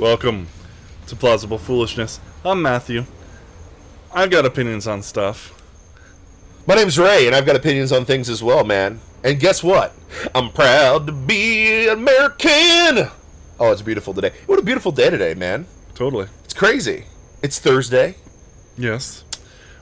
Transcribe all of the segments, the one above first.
Welcome to Plausible Foolishness. I'm Matthew. I've got opinions on stuff. My name's Ray, and I've got opinions on things as well, man. And guess what? I'm proud to be American! Oh, it's beautiful today. What a beautiful day today, man. Totally. It's crazy. It's Thursday. Yes.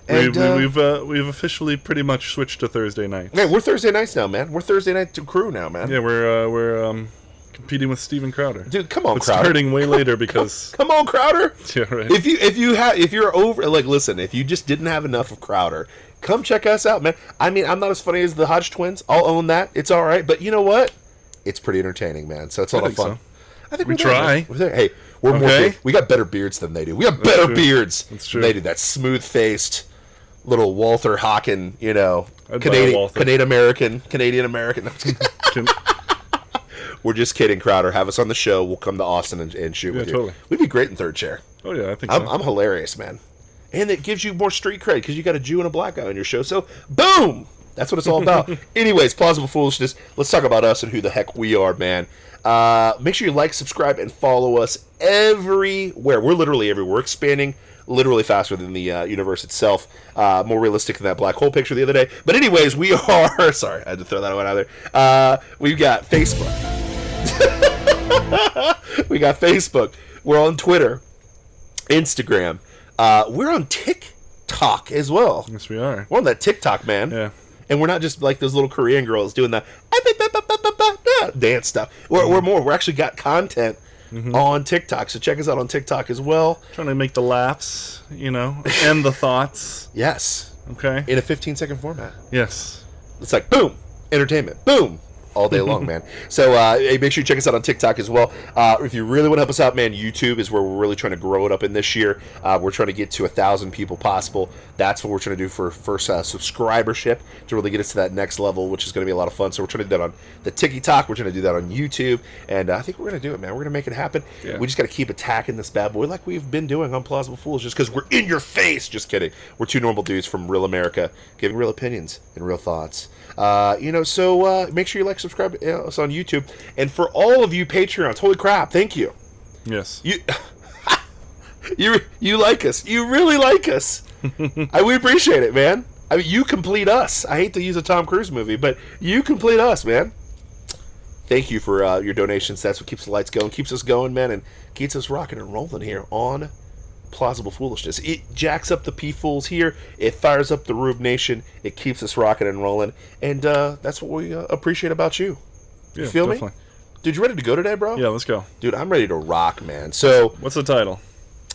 And, we've officially pretty much switched to Thursday night. Yeah, we're Thursday nights now, man. We're Thursday night crew now, man. Yeah, we're competing with Steven Crowder. Dude, come on, It's Crowder. starting way later because Come on, Crowder. yeah, right. If you're over, like, listen, if you just didn't have enough of Crowder, come check us out, man. I mean, I'm not as funny as the Hodge twins. I'll own that. It's all right. But you know what? It's pretty entertaining, man. So it's a lot of fun. So. I think We we're try. There. We're there. Hey, we're more. Okay. We got better beards than they do. We got better true. beards. That's true. Than they do. That smooth-faced little Walter Hawken, I'd buy a Canadian Walther. Canadian American. We're just kidding, Crowder. Have us on the show. We'll come to Austin and shoot with you. Totally. We'd be great in third chair. Oh yeah, I think I'm, so. I'm hilarious, man. And it gives you more street cred because you got a Jew and a black guy on your show. So, boom! That's what it's all about. Anyways, Plausible Foolishness. Let's talk about us and who the heck we are, man. Make sure you like, subscribe, and follow us everywhere. We're literally everywhere. We're expanding literally faster than the universe itself. More realistic than that black hole picture the other day. But anyways, we are... Sorry, I had to throw that one out there. We've got Facebook. We got Facebook. We're on Twitter. Instagram. We're on TikTok as well. Yes, we are. We're on that TikTok, man. Yeah. And we're not just like those little Korean girls doing the dance stuff. We're more. We're actually got content on TikTok. So check us out on TikTok as well. Trying to make the laughs, and the thoughts. Yes. Okay. In a 15-second format. Yes. It's like, boom, entertainment. Boom. All day long, man. So hey, make sure you check us out on TikTok as well. If you really want to help us out, man, YouTube is where we're really trying to grow it up in this year. We're trying to get to 1,000 people possible. That's what we're trying to do for first subscribership to really get us to that next level, which is going to be a lot of fun. So we're trying to do that on the TikTok. We're trying to do that on YouTube. And I think we're going to do it, man. We're going to make it happen. Yeah. We just got to keep attacking this bad boy like we've been doing on Plausible Fools just because we're in your face. Just kidding. We're two normal dudes from real America giving real opinions and real thoughts. So make sure you like, subscribe us on YouTube. And for all of you Patreons, holy crap, thank you. Yes. You like us. You really like us. We appreciate it, man. I mean, you complete us. I hate to use a Tom Cruise movie, but you complete us, man. Thank you for your donations. That's what keeps the lights going, keeps us going, man, and keeps us rocking and rolling here on Plausible Foolishness. It jacks up the P-Fools here. It fires up the Rube Nation. It keeps us rocking and rolling. And that's what we appreciate about you. You feel definitely. me? Dude, you ready to go today, bro? Yeah, let's go. Dude, I'm ready to rock, man. So, What's the title?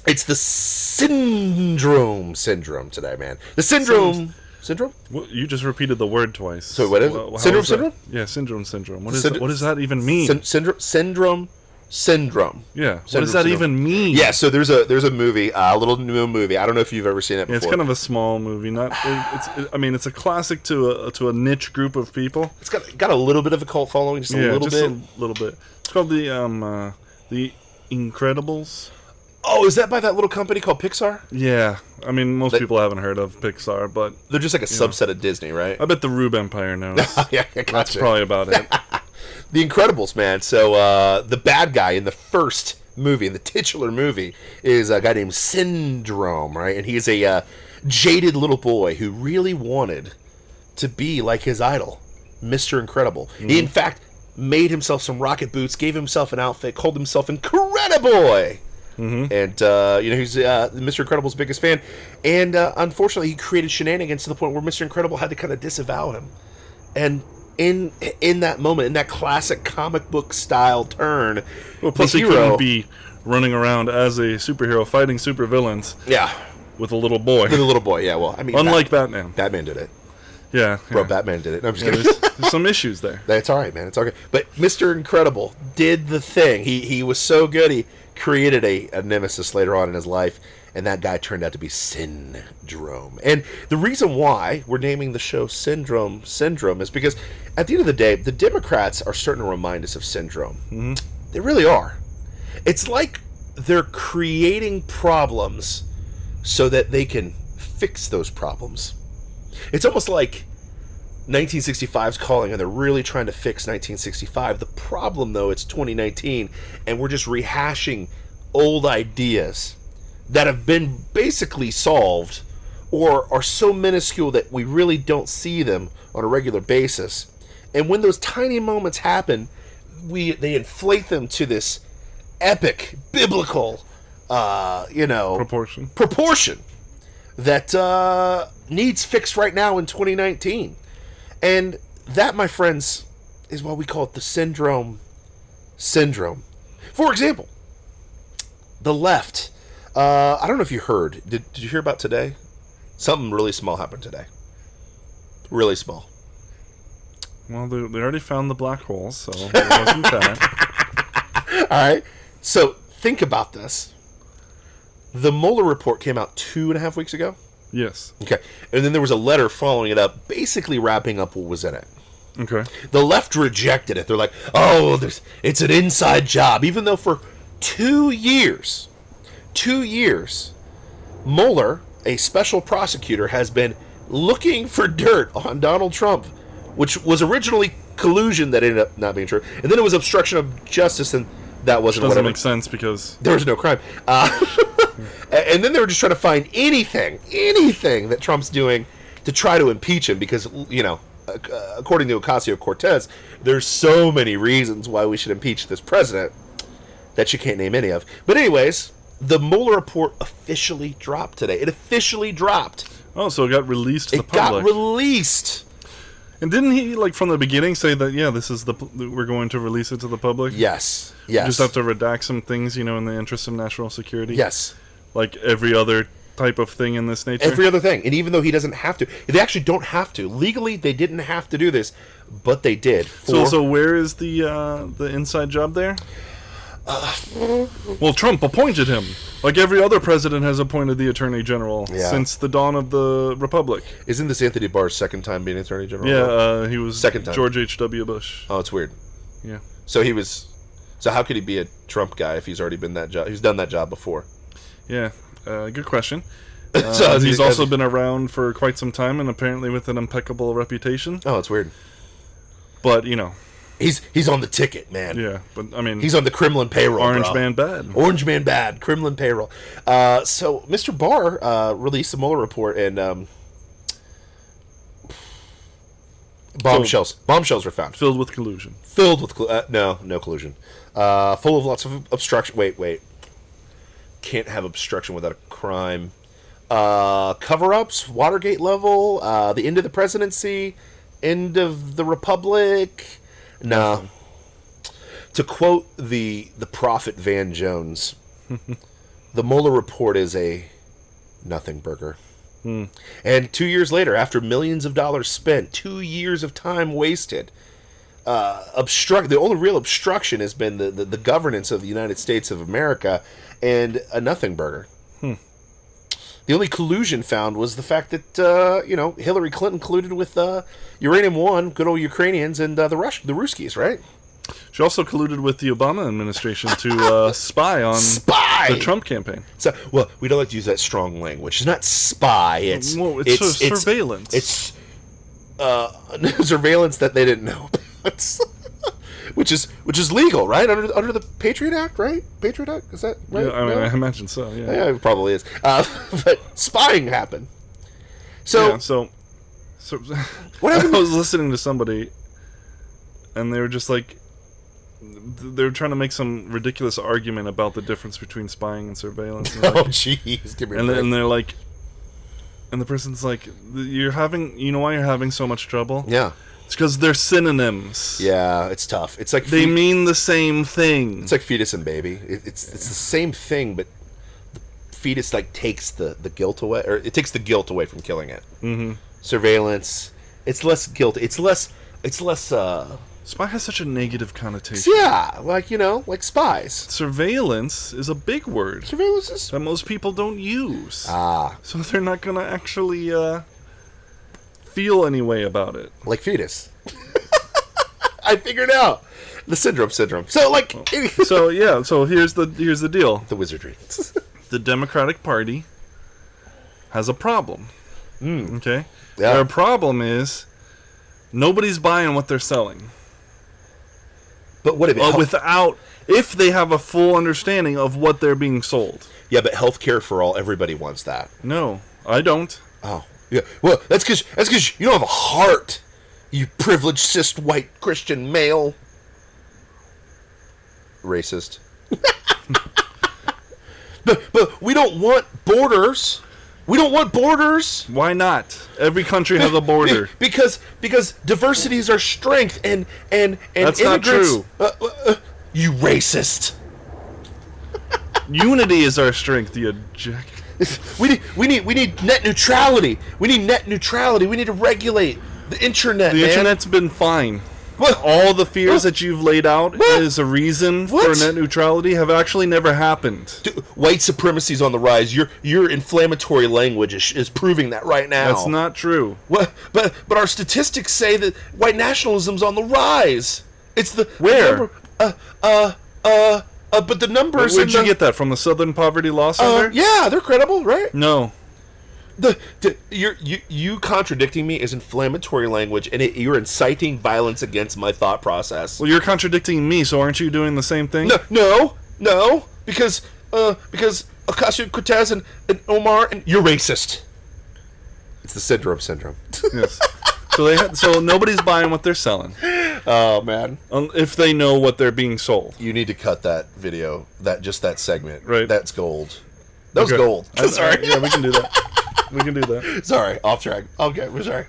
it's the syndrome today, man. The syndrome... Syndrome? Well, you just repeated the word twice. So what is it? How Syndrome, is that? syndrome? Yeah, syndrome. What Syndrome. does that even mean? Syndrome. Yeah. What does Syndrome, that even mean? Yeah, so there's a movie, a little new movie. I don't know if you've ever seen it Yeah, before. it's kind of a small movie. It's a classic to a niche group of people. It's got a little bit of a cult following, just a little bit. A little bit. It's called the Incredibles. Oh, is that by that little company called Pixar? Yeah, I mean most people haven't heard of Pixar, but They're just like a subset of Disney, right? I bet the Rube Empire knows. Yeah, I gotcha. That's probably about it. The Incredibles, man. So the bad guy in the first movie, in the titular movie, is a guy named Syndrome, right? And he's a jaded little boy who really wanted to be like his idol, Mr. Incredible. He, in fact, made himself some rocket boots, gave himself an outfit, called himself Incrediboy. And he's Mr. Incredible's biggest fan, and unfortunately he created shenanigans to the point where Mr. Incredible had to kind of disavow him. And in that moment, in that classic comic book style turn, Well, plus the he hero, couldn't be running around as a superhero fighting supervillains with a little boy. with a little boy. Yeah, well, I mean, Unlike Batman. Batman did it. Yeah. Bro, Batman did it. No, I'm just Yeah, kidding. there's some issues there. That's all right, man. It's okay. But Mr. Incredible did the thing. He was so good, he created a nemesis later on in his life, and that guy turned out to be Syndrome. And the reason why we're naming the show Syndrome is because at the end of the day, the Democrats are starting to remind us of Syndrome. Mm-hmm. They really are. It's like they're creating problems so that they can fix those problems. It's almost like 1965's calling, and they're really trying to fix 1965. The problem, though, it's 2019, and we're just rehashing old ideas that have been basically solved or are so minuscule that we really don't see them on a regular basis. And when those tiny moments happen, they inflate them to this epic, biblical, proportion that needs fixed right now in 2019. And that, my friends, is why we call it the syndrome. For example, the left. I don't know if you heard. Did you hear about today? Something really small happened today. Really small. Well, they already found the black holes, so it wasn't that. All right. So think about this. The Mueller report came out 2.5 weeks ago. Yes. Okay. And then there was a letter following it up, basically wrapping up what was in it. Okay. The left rejected it. They're like, oh, it's an inside job. Even though for 2 years, Mueller, a special prosecutor, has been looking for dirt on Donald Trump, which was originally collusion that ended up not being true. And then it was obstruction of justice, and that wasn't doesn't whatever. make sense because there was no crime. And then they were just trying to find anything that Trump's doing to try to impeach him because, according to Ocasio-Cortez, there's so many reasons why we should impeach this president that you can't name any of. But anyways, the Mueller report officially dropped today. It officially dropped. Oh, so it got released to the public. It got released. And didn't he, from the beginning, say that, this is we're going to release it to the public? Yes. You just have to redact some things, in the interest of national security? Yes. Like every other type of thing in this nature? Every other thing. And even though he doesn't have to, they actually don't have to. Legally, they didn't have to do this, but they did. So where is the inside job there? Well, Trump appointed him. Like every other president has appointed the Attorney General since the dawn of the Republic. Isn't this Anthony Barr's second time being Attorney General? Yeah, he was second time. George H.W. Bush. Oh, it's weird. Yeah. So how could he be a Trump guy if he's already been that job? He's done that job before. Yeah, good question. He's also been around for quite some time and apparently with an impeccable reputation. Oh, it's weird. But, He's on the ticket, man. Yeah, but I mean, he's on the Kremlin payroll. Orange man bad. Orange man bad. Kremlin payroll. So Mr. Barr released the Mueller report, and bombshells were found, filled with collusion. No collusion. Full of lots of obstruction. Wait. Can't have obstruction without a crime. Cover-ups, Watergate level, the end of the presidency, end of the republic. No. To quote the prophet Van Jones, the Mueller report is a nothing burger. And 2 years later, after millions of dollars spent, 2 years of time wasted, the only real obstruction has been the governance of the United States of America and a nothing burger. The only collusion found was the fact that, Hillary Clinton colluded with Uranium One, good old Ukrainians, and the Ruskies, right? She also colluded with the Obama administration to spy on the Trump campaign. So, well, we don't like to use that strong language. It's not spy. It's surveillance. It's surveillance that they didn't know about. Which is legal, right? Under the Patriot Act, right? Patriot Act, is that right? Yeah, I imagine so. Yeah, it probably is. But spying happened. So what happened? I was listening to somebody, and they were just like, they were trying to make some ridiculous argument about the difference between spying and surveillance. And oh, jeez, give me a break. And they're like, and the person's like, you know why you're having so much trouble? Yeah. It's because they're synonyms. Yeah, it's tough. It's like they mean the same thing. It's like fetus and baby. It's the same thing, but the fetus takes the guilt away, or it takes the guilt away from killing it. Mm-hmm. Surveillance, it's less guilt. It's less. Spy has such a negative connotation. Yeah, like spies. Surveillance is a big word. Surveillance is that most people don't use. So they're not gonna actually feel any way about it. Like fetus. I figured out the syndrome. So so here's the deal. The wizardry. The Democratic Party has a problem. Okay? Yeah. Their problem is nobody's buying what they're selling. But what about if they have a full understanding of what they're being sold. Yeah, but healthcare for all, everybody wants that. No, I don't. Oh, yeah. Well, that's because you don't have a heart, you privileged cis white Christian male. Racist. But we don't want borders. We don't want borders. Why not? Every country has a border. Because diversity is our strength, and That's not true. You racist. Unity is our strength, you jack. We need net neutrality. We need net neutrality. We need to regulate the internet. The internet's been fine. What? All the fears that you've laid out as a reason for net neutrality have actually never happened. Dude, white supremacy's on the rise. Your inflammatory language is proving that right now. That's not true. What? But our statistics say that white nationalism's on the rise. It's the where? But the numbers. Where'd you get that from? The Southern Poverty Law Center? Yeah, they're credible, right? No. You contradicting me is inflammatory language, and you're inciting violence against my thought process. Well, you're contradicting me, so aren't you doing the same thing? No, because Ocasio-Cortez and Omar, and you're racist. It's the syndrome. Yes. So nobody's buying what they're selling. Oh man! If they know what they're being sold. You need to cut that video. That segment. Right. That's gold. That was gold. Sorry. Yeah, we can do that. We can do that. Sorry, off track. Okay, we're sorry.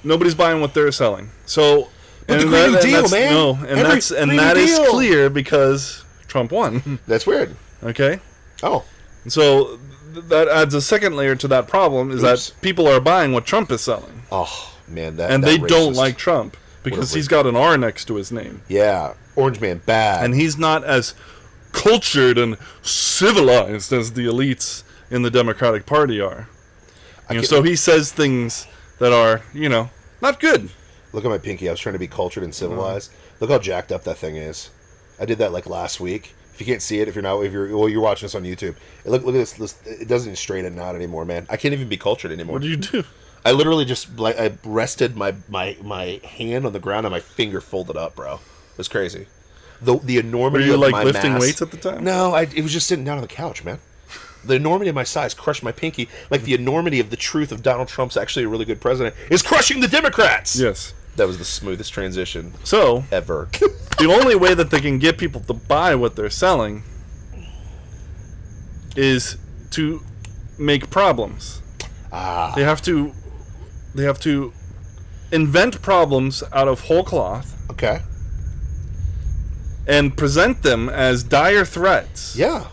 Nobody's buying what they're selling. So, but the Green New Deal, man. No, and that is clear because Trump won. That's weird. Okay. Oh. So that adds a second layer to that problem is that people are buying what Trump is selling. Oh man, they don't like Trump because he's got an R next to his name. Yeah, Orange Man bad, and he's not as cultured and civilized as the elites in the Democratic Party are. So he says things that are, not good. Look at my pinky. I was trying to be cultured and civilized. Look how jacked up that thing is. I did that like last week. If you can't see it, you're watching this on YouTube. Look at this. It doesn't even straighten out anymore, man. I can't even be cultured anymore. What do you do? I literally just I rested my hand on the ground and my finger folded up, bro. It was crazy. The enormity of my mass. Were you lifting weights at the time? No, it was just sitting down on the couch, man. The enormity of my size crushed my pinky, like the enormity of the truth of Donald Trump's actually a really good president is crushing the Democrats. Yes. That was the smoothest transition ever. The only way that they can get people to buy what they're selling is to make problems. They have to invent problems out of whole cloth. Okay. And present them as dire threats. Yeah.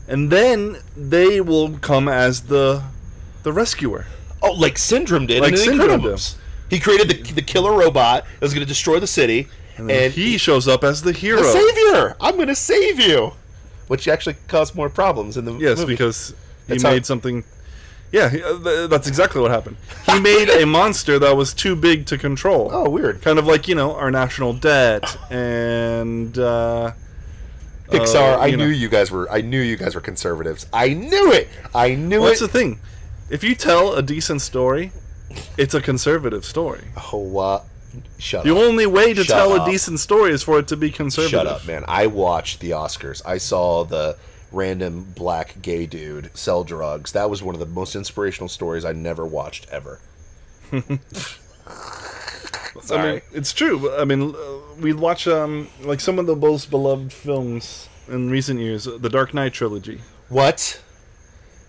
And then they will come as the rescuer. Oh, like Syndrome did. Like Syndrome did. He created the killer robot that was going to destroy the city. And he shows up as the hero. The savior! I'm going to save you! Which actually caused more problems in the movie. Because he made something... Yeah, that's exactly what happened. He made a monster that was too big to control. Oh, weird. Kind of like, our national debt and... Pixar, I knew you guys were conservatives. I knew it! What's the thing? If you tell a decent story, it's a conservative story. Oh, shut up. The only way to tell a decent story is for it to be conservative. Shut up, man. I watched the Oscars. I saw the random black gay dude sell drugs. That was one of the most inspirational stories I never watched ever. Sorry. I mean, it's true. I mean, we watch like some of the most beloved films in recent years, the Dark Knight trilogy. What?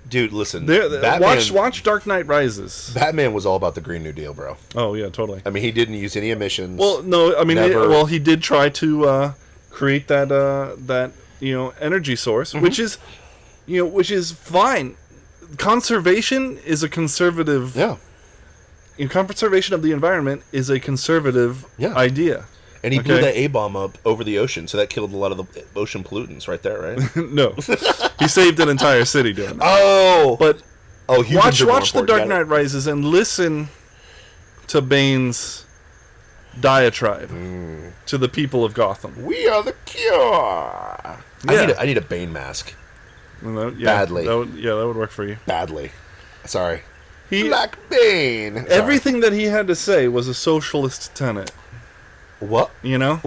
Dude, listen. Watch Dark Knight Rises. Batman was all about the Green New Deal, bro. Oh yeah, totally. I mean, he didn't use any emissions. Well, no, I mean, he did try to create that energy source, which is fine. Conservation is a conservative. Yeah. Conservation of the environment is a conservative idea. And he blew that A-bomb up over the ocean, so that killed a lot of the ocean pollutants right there, right? No. He saved an entire city doing that. Oh! But watch The Dark Knight Rises and listen to Bane's diatribe to the people of Gotham. We are the cure! Yeah. I need a Bane mask. Badly. That would work for you. Badly. Sorry. Black Bane. Sorry. Everything that he had to say was a socialist tenet. What? You know?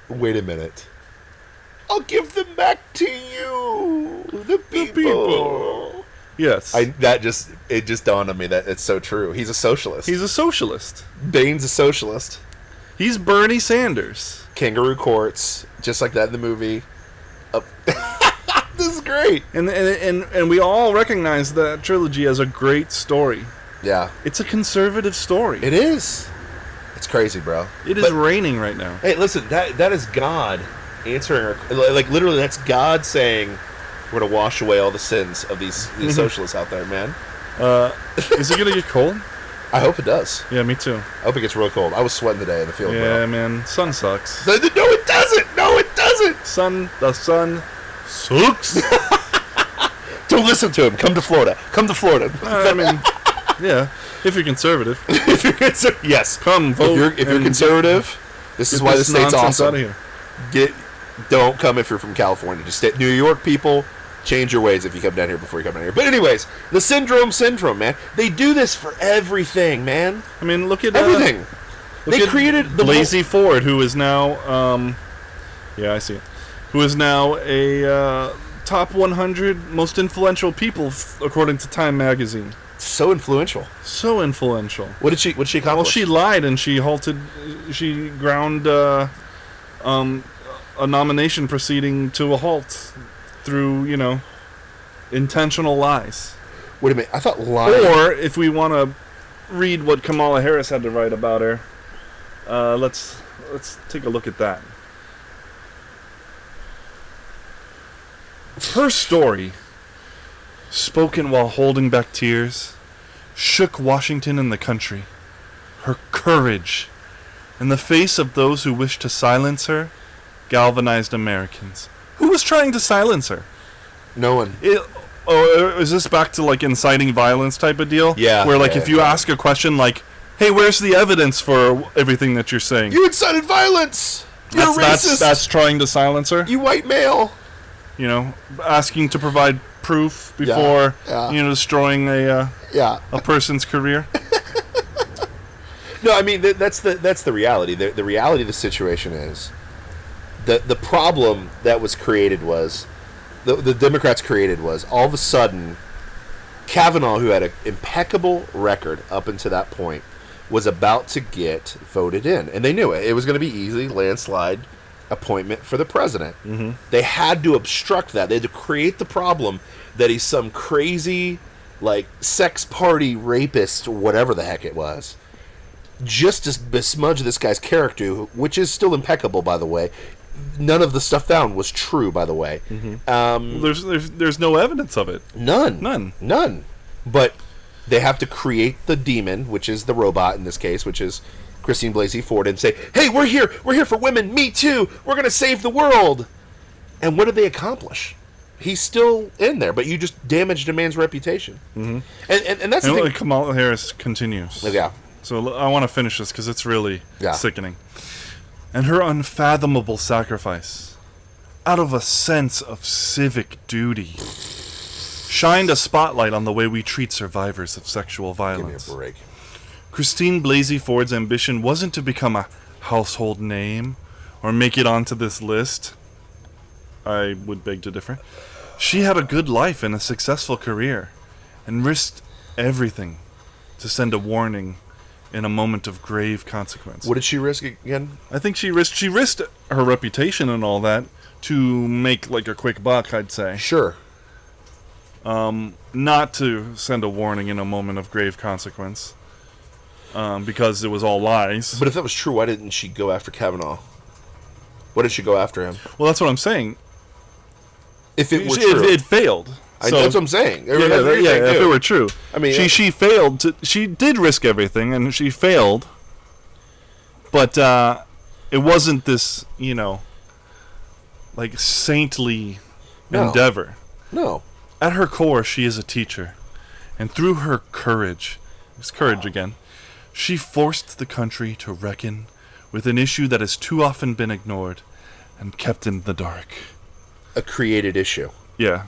Wait a minute. I'll give them back to you, the people. Yes. It just dawned on me that it's so true. He's a socialist. He's a socialist. Bane's a socialist. He's Bernie Sanders. Kangaroo courts, just like that in the movie. This is great. And we all recognize that trilogy as a great story. Yeah. It's a conservative story. It is. It's crazy, bro. It is raining right now. Hey, listen, that is God answering our... Like, literally, that's God saying, we're going to wash away all the sins of these socialists out there, man. Is it going to get cold? I hope it does. Yeah, me too. I hope it gets real cold. I was sweating today in the field, Yeah, bro. man. Sun sucks. No, it doesn't! No, it doesn't! The sun sucks. Don't listen to him. Come to Florida. I mean, yeah. If you're conservative. Yes. Come vote. If you're conservative, this is why the state's awesome. Out of here. Don't come if you're from California. Just stay. New York people, change your ways if you come down here before you come down here. But anyways, the syndrome, man. They do this for everything, man. I mean, look at everything. They created the Blasey Ford, who is now, yeah, I see it. Who is now a top 100 most influential people according to Time magazine. So influential. What did she accomplish? Well, she lied and she ground a nomination proceeding to a halt through, intentional lies. Wait a minute, I thought lying... Or, if we want to read what Kamala Harris had to write about her, let's take a look at that. Her story, spoken while holding back tears, shook Washington and the country. Her courage, in the face of those who wished to silence her, galvanized Americans. Who was trying to silence her? No one. Is this back to like inciting violence type of deal? Yeah. Where like if you ask a question like, "Hey, where's the evidence for everything that you're saying?" You incited violence. You're racist. That's trying to silence her. You white male. Asking to provide proof before destroying a person's career. No, I mean that's the reality. The reality of the situation is the problem that was created was the Democrats created was all of a sudden Kavanaugh, who had an impeccable record up until that point, was about to get voted in, and they knew it. It was going to be easy landslide appointment for the president. Mm-hmm. They had to obstruct that. They had to create the problem that he's some crazy, like, sex party rapist, whatever the heck it was, just to besmudge this guy's character, which is still impeccable, by the way. None of the stuff found was true, by the way. Mm-hmm. There's no evidence of it. None. But they have to create the demon, which is the robot in this case, which is Christine Blasey Ford, and say, "Hey, we're here for women. Me too. We're gonna save the world." And what did they accomplish? He's still in there, but you just damaged a man's reputation. Mm-hmm. And that's the thing. Kamala Harris continues. Yeah. So I want to finish this because it's really sickening. And her unfathomable sacrifice, out of a sense of civic duty, shined a spotlight on the way we treat survivors of sexual violence. Give me a break. Christine Blasey Ford's ambition wasn't to become a household name or make it onto this list. I would beg to differ. She had a good life and a successful career and risked everything to send a warning in a moment of grave consequence. What did she risk again? I think she risked her reputation and all that to make like a quick buck, I'd say. Sure. Not to send a warning in a moment of grave consequence. Because it was all lies. But if that was true, why didn't she go after Kavanaugh? Why did she go after him? Well, that's what I'm saying. If it were true. It failed. That's what I'm saying. Yeah, if it were true. I mean, she failed. She did risk everything, and she failed. But it wasn't this, like saintly endeavor. No. At her core, she is a teacher, and through her courage, it's courage again, she forced the country to reckon with an issue that has too often been ignored and kept in the dark. A created issue. Yeah.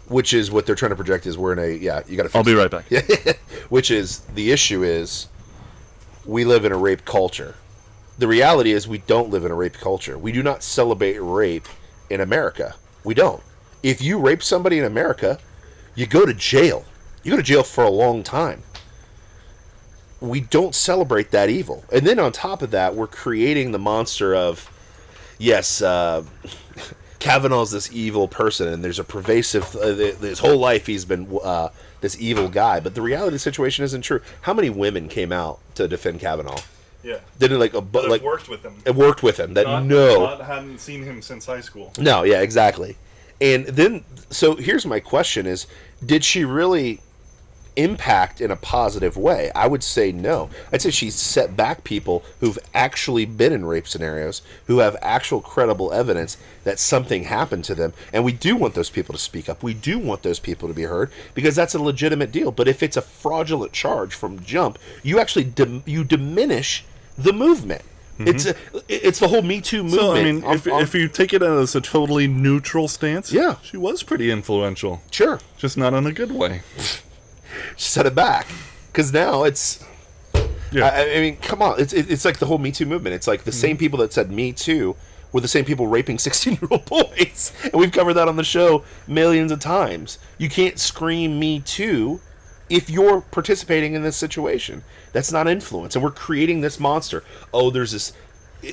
Which is what they're trying to project is we're in a, you got to fix I'll be right back. Yeah. Which is, the issue is, we live in a rape culture. The reality is we don't live in a rape culture. We do not celebrate rape in America. We don't. If you rape somebody in America, you go to jail. You go to jail for a long time. We don't celebrate that evil. And then on top of that, we're creating the monster of, yes, Kavanaugh's this evil person, and there's a pervasive, his whole life he's been this evil guy. But the reality of the situation isn't true. How many women came out to defend Kavanaugh? Yeah. Did it like worked with him. It worked with him. That Hadn't seen him since high school. No, yeah, exactly. And then, so here's my question is, did she really impact in a positive way? I would say no. I'd say she's set back people who've actually been in rape scenarios, who have actual credible evidence that something happened to them. And we do want those people to speak up. We do want those people to be heard, because that's a legitimate deal. But if it's a fraudulent charge from jump, you actually you diminish the movement. Mm-hmm. It's the whole Me Too movement. So, I mean, if you take it as a totally neutral stance, yeah, she was pretty influential. Sure. Just not in a good way. Set it back, because now it's. Yeah. I mean, come on! It's like the whole Me Too movement. It's like the same people that said Me Too were the same people raping 16-year-old boys, and we've covered that on the show millions of times. You can't scream Me Too if you're participating in this situation. That's not influence, and we're creating this monster. Oh, there's this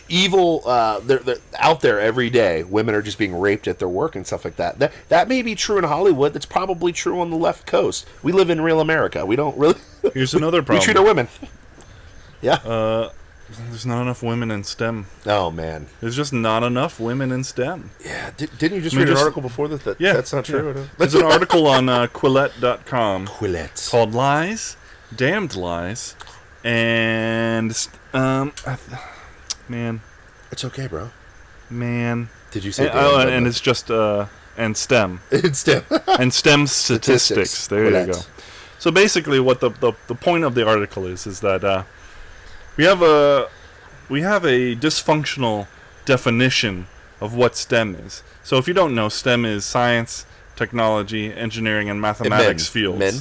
evil they're out there every day. Women are just being raped at their work and stuff like that. That may be true in Hollywood. That's probably true on the left coast. We live in real America. We don't really. Here's another problem. We treat our women. Yeah. There's not enough women in STEM. Oh man. There's just not enough women in STEM. Yeah. Didn't you just read an article before that? Yeah. That's not true. Yeah. There's an article on Quillette.com. Quillette. Called "Lies, Damned Lies," and man. It's okay, bro. Man. Did you say and it's just and STEM. It's STEM. And STEM statistics. There you go. So basically what the point of the article is that we have a dysfunctional definition of what STEM is. So if you don't know, STEM is science, technology, engineering, and mathematics fields. Men?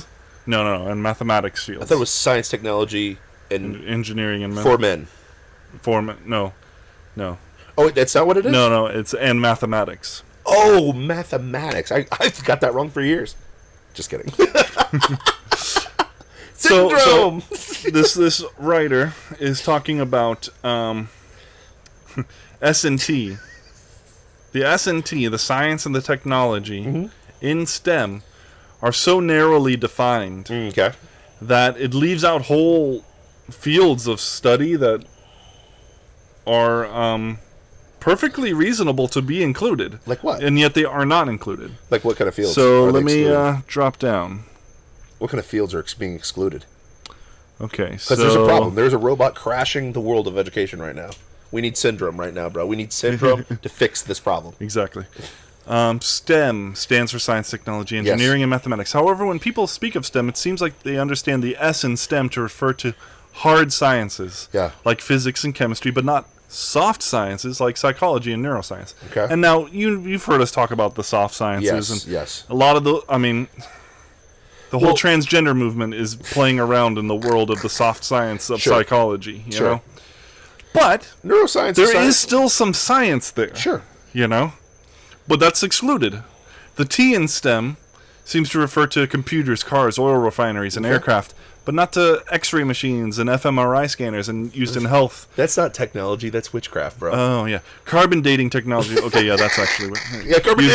No, and mathematics fields. I thought it was science, technology, and engineering and for men. No. Oh, that's not what it is? No, it's and mathematics. Oh, mathematics. I got that wrong for years. Just kidding. Syndrome. So this writer is talking about S&T. The S&T, the science and the technology in STEM, are so narrowly defined that it leaves out whole fields of study that are perfectly reasonable to be included. Like what? And yet they are not included. Like what kind of fields? So let me drop down. What kind of fields are being excluded? Okay, because there's a problem. There's a robot crashing the world of education right now. We need Syndrome right now, bro. We need Syndrome to fix this problem. Exactly. STEM stands for science, technology, engineering, and mathematics. However, when people speak of STEM, it seems like they understand the S in STEM to refer to hard sciences, like physics and chemistry, but not soft sciences like psychology and neuroscience. Okay. And now you've heard us talk about the soft sciences. Yes. A lot of the, the whole transgender movement is playing around in the world of the soft science of psychology, you know? But neuroscience there is still some science there. Sure. You know? But that's excluded. The T in STEM seems to refer to computers, cars, oil refineries, and aircraft, but not to X-ray machines and fMRI scanners and used in health. That's not technology, that's witchcraft, bro. Oh, yeah. Carbon dating technology. Okay, yeah, that's actually carbon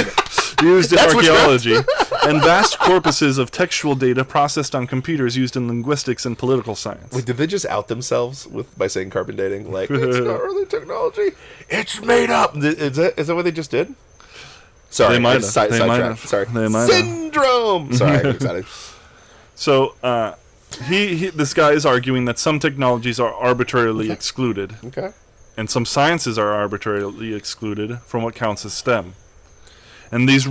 used in archaeology. And vast corpuses of textual data processed on computers used in linguistics and political science. Wait, did they just out themselves by saying carbon dating? Like, it's not really technology. It's made up. Is that what they just did? Sorry, they might have. Sorry. They might Syndrome. Sorry, I'm excited. So, this guy is arguing that some technologies are arbitrarily excluded. Okay. And some sciences are arbitrarily excluded from what counts as STEM. And these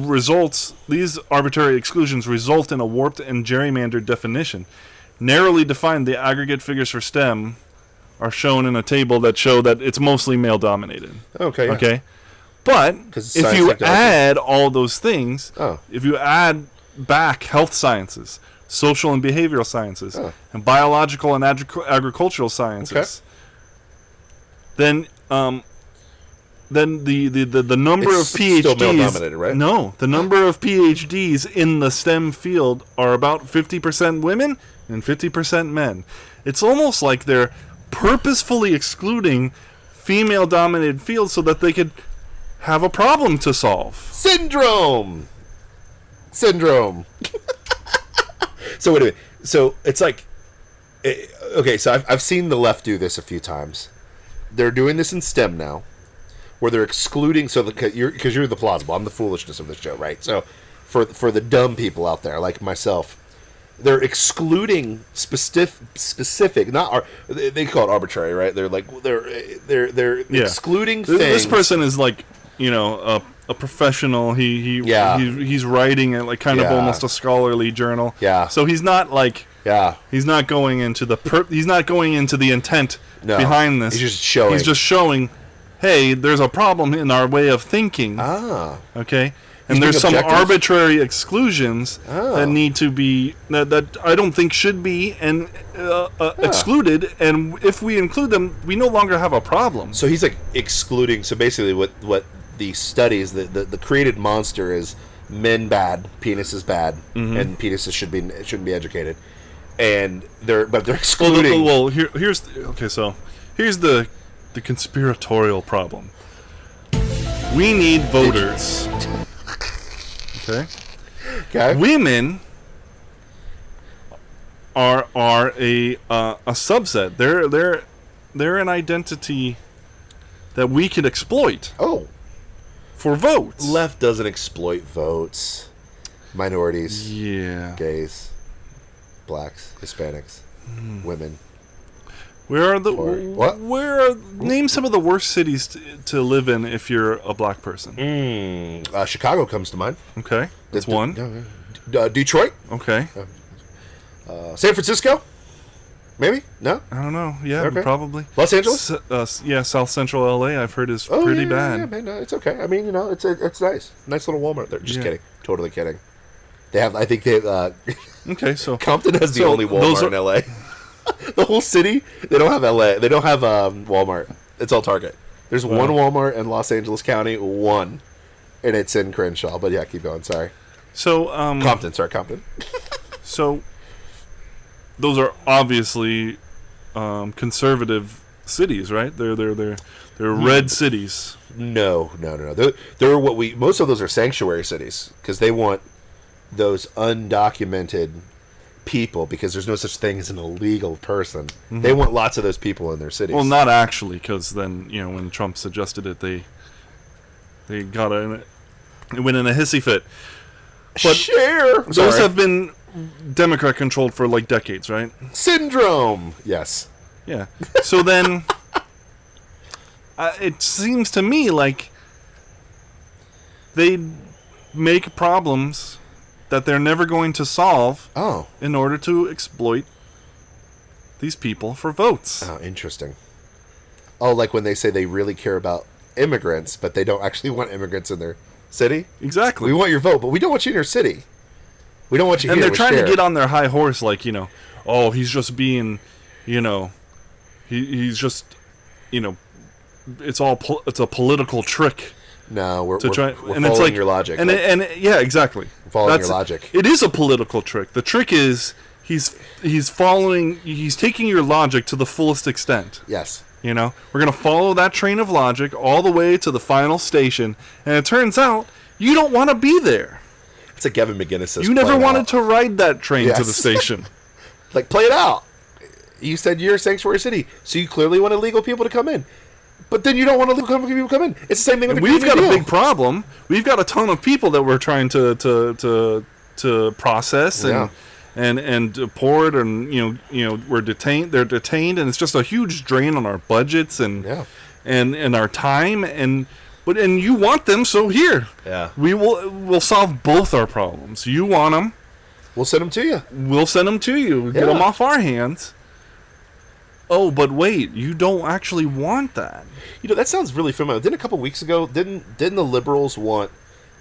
arbitrary exclusions result in a warped and gerrymandered definition. Narrowly defined, the aggregate figures for STEM are shown in a table that show that it's mostly male-dominated. Okay. Okay? But if you add all those things, if you add back health sciences, social and behavioral sciences, and biological and agricultural sciences, then the number It's of PhDs still male-dominated, right? No, the number of PhDs in the STEM field are about 50% women and 50% men. It's almost like they're purposefully excluding female-dominated fields so that they could have a problem to solve. Syndrome. So wait a minute. So it's like, okay. So I've seen the left do this a few times. They're doing this in STEM now, where they're excluding. So because you're the plausible, I'm the foolishness of the show, right? So for the dumb people out there like myself, they're excluding specific. They call it arbitrary, right? They're like they're excluding things. This person is like, a professional. He's writing it like kind of almost a scholarly journal. Yeah. So he's not like he's not going into the intent behind this. He's just showing. Hey, there's a problem in our way of thinking. Okay. And there's some arbitrary exclusions that need to be that I don't think should be excluded. And if we include them, we no longer have a problem. So he's like excluding. So basically, what the studies, the created monster is men bad, penis is bad, and penises shouldn't be educated, and they're excluding. Well, here's the conspiratorial problem. We need voters. Okay. Women are a subset. They're an identity that we can exploit. Oh. For votes. Left doesn't exploit votes. Minorities. Yeah. Gays. Blacks. Hispanics. Women. Name some of the worst cities to live in if you're a black person. Chicago comes to mind. Okay. That's one. Detroit. Okay. San Francisco? Maybe? No? I don't know. Yeah, okay. Probably. Los Angeles? South Central LA I've heard is pretty bad. Yeah, man, no, it's okay. I mean, it's nice. Nice little Walmart there. Just kidding. Totally kidding. I think they have, okay, so Compton has the only Walmart in LA. The whole city, they don't have LA. They don't have Walmart. It's all Target. There's one Walmart in Los Angeles County, one. And it's in Crenshaw. But yeah, keep going, sorry. So, Compton. So, those are obviously conservative cities, right? They're red cities. No. They're most of those are sanctuary cities because they want those undocumented people because there's no such thing as an illegal person. They want lots of those people in their cities. Well, not actually, because then when Trump suggested it, they got it went in a hissy fit. But those have been Democrat controlled for like decades, right? Syndrome. Yes. Yeah. So then, it seems to me like they make problems that they're never going to solve in order to exploit these people for votes. Oh, interesting. Oh, like when they say they really care about immigrants, but they don't actually want immigrants in their city? Exactly. We want your vote, but we don't want you in your city. We don't want you here. And they're trying to get on their high horse like, he's just being, he's just, it's a political trick. No, we're following it's like, your logic. Yeah, exactly. Following your logic. It is a political trick. The trick is he's taking your logic to the fullest extent. Yes. We're going to follow that train of logic all the way to the final station, and it turns out you don't want to be there. It's like Kevin McGinnis says. You never wanted to ride that train to the station. Like, play it out. You said you're a sanctuary city, so you clearly want illegal people to come in. But then you don't want illegal people to come in. It's the same thing with the Green New Deal. We've got a big problem. We've got a ton of people that we're trying to process and deport, and we're detained. They're detained, and it's just a huge drain on our budgets and our time. And you want them, so here. Yeah. We'll solve both our problems. You want them. We'll send them to you. We'll send them to you. Get them off our hands. Oh, but wait, you don't actually want that. That sounds really familiar. Didn't a couple weeks ago, didn't the liberals want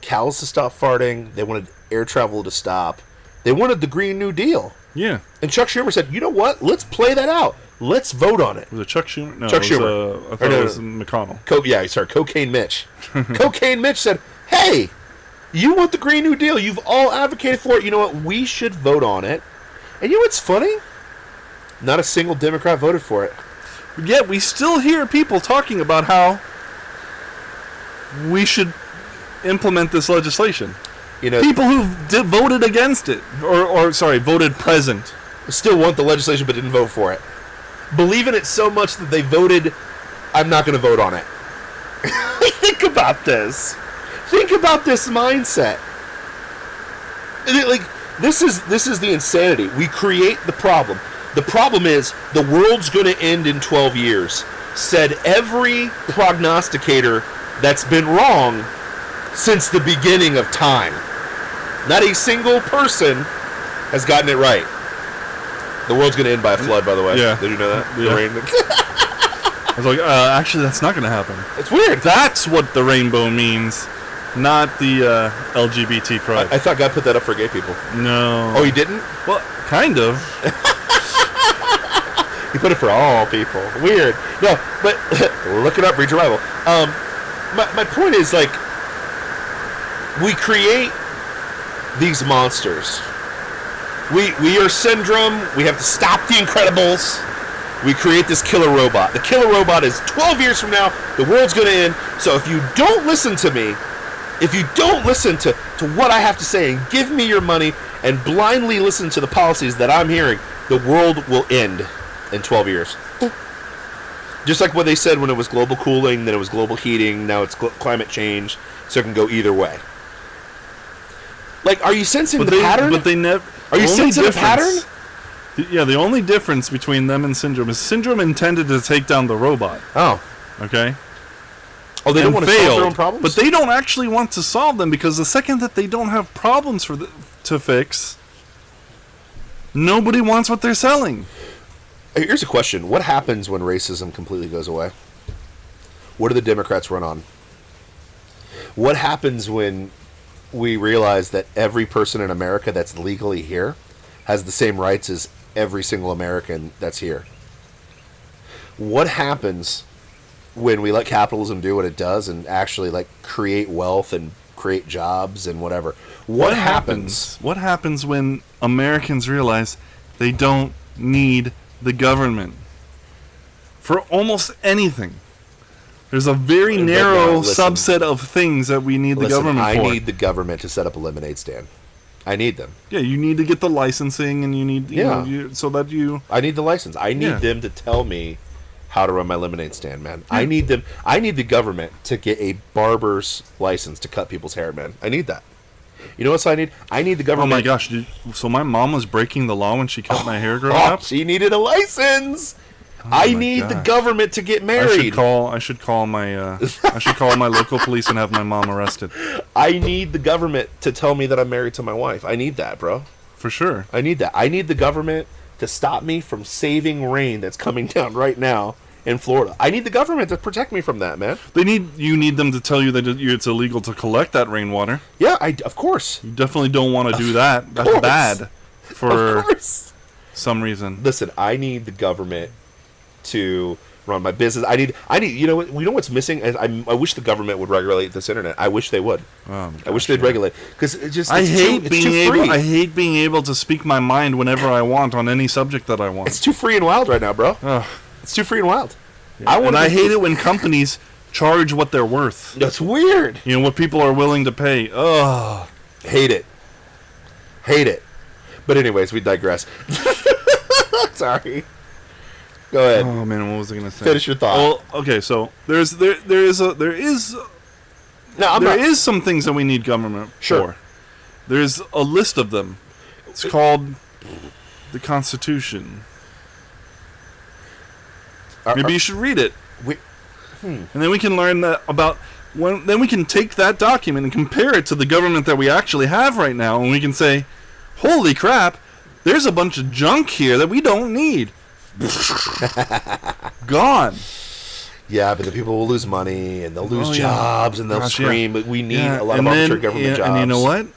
cows to stop farting? They wanted air travel to stop. They wanted the Green New Deal. Yeah. And Chuck Schumer said, you know what? Let's play that out. Let's vote on it. Was it Chuck Schumer? No, Chuck it was, Schumer. I thought it was McConnell. Cocaine Mitch. Cocaine Mitch said, hey, you want the Green New Deal. You've all advocated for it. You know what? We should vote on it. And you know what's funny? Not a single Democrat voted for it. Yet we still hear people talking about how we should implement this legislation. You know, people who voted against it, or voted present, still want the legislation but didn't vote for it. Believe in it so much that they voted, I'm not going to vote on it. Think about this. Think about this mindset. Like, this is the insanity. We create the problem. The problem is the world's going to end in 12 years, said every prognosticator that's been wrong since the beginning of time. Not a single person has gotten it right. The world's going to end by a flood, by the way. Yeah. Did you know that? Yeah. The rain. I was like, actually, that's not going to happen. It's weird. That's what the rainbow means, not the LGBT pride. I thought God put that up for gay people. No. Oh, he didn't? Well, kind of. He put it for all people. Weird. No, but look it up. Read your Bible. My point is, like, we create these monsters. We are Syndrome. We have to stop the Incredibles. We create this killer robot. The killer robot is 12 years from now. The world's going to end. So if you don't listen to me, if you don't listen to what I have to say and give me your money and blindly listen to the policies that I'm hearing, the world will end in 12 years. Just like what they said when it was global cooling, then it was global heating, now it's climate change, so it can go either way. Like, are you sensing the pattern? But they never. Are you sensing the pattern? Yeah, the only difference between them and Syndrome is Syndrome intended to take down the robot. Oh. Okay? Oh, they don't want to solve their own problems? But they don't actually want to solve them, because the second that they don't have problems to fix, nobody wants what they're selling. Here's a question. What happens when racism completely goes away? What do the Democrats run on? What happens when we realize that every person in America that's legally here has the same rights as every single American that's here? What happens when we let capitalism do what it does and actually, like, create wealth and create jobs and whatever? What happens? What happens when Americans realize they don't need the government for almost anything? There's a very narrow subset of things that we need the government for. I need the government to set up a lemonade stand. I need them. Yeah, you need to get the licensing, and you need so that you. I need the license. I need them to tell me how to run my lemonade stand, man. Yeah. I need the government to get a barber's license to cut people's hair, man. I need that. You know what else I need? I need the government. Oh my gosh! So my mom was breaking the law when she cut my hair growing up. She needed a license. I need the government to get married. I should call my local police and have my mom arrested. I need the government to tell me that I'm married to my wife. I need that, bro. For sure. I need that. I need the government to stop me from saving rain that's coming down right now in Florida. I need the government to protect me from that, man. You need them to tell you that it's illegal to collect that rainwater. Yeah, of course. You definitely don't want to do that. That's bad for some reason. Listen, I need the government to run my business. I need. You know what? You know what's missing? I wish the government would regulate this internet. I wish they would. I wish they'd regulate, because I hate being able to speak my mind whenever I want on any subject that I want. It's too free and wild right now, bro. It's too free and wild. Yeah. I hate it when companies charge what they're worth. That's weird. You know, what people are willing to pay. Ugh. Hate it. But anyways, we digress. Sorry. Go ahead. Oh man, what was I going to say? Finish your thought. Well, okay, so there is some things that we need government for. There's a list of them. It's called the Constitution. Maybe you should read it. And then we can learn about. Then we can take that document and compare it to the government that we actually have right now, and we can say, "Holy crap! There's a bunch of junk here that we don't need." Gone. Yeah, but the people will lose money, and they'll lose jobs, and they'll scream. But we need a lot of arbitrary government jobs. And you know what?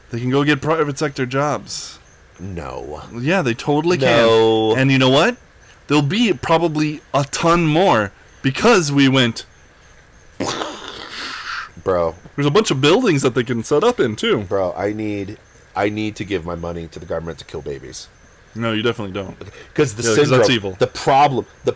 They can go get private sector jobs. No. Yeah, they totally No. can. And you know what? There'll be probably a ton more because we went. Bro. There's a bunch of buildings that they can set up in too. Bro, I need to give my money to the government to kill babies. No, you definitely don't. Because the syndrome, that's evil. the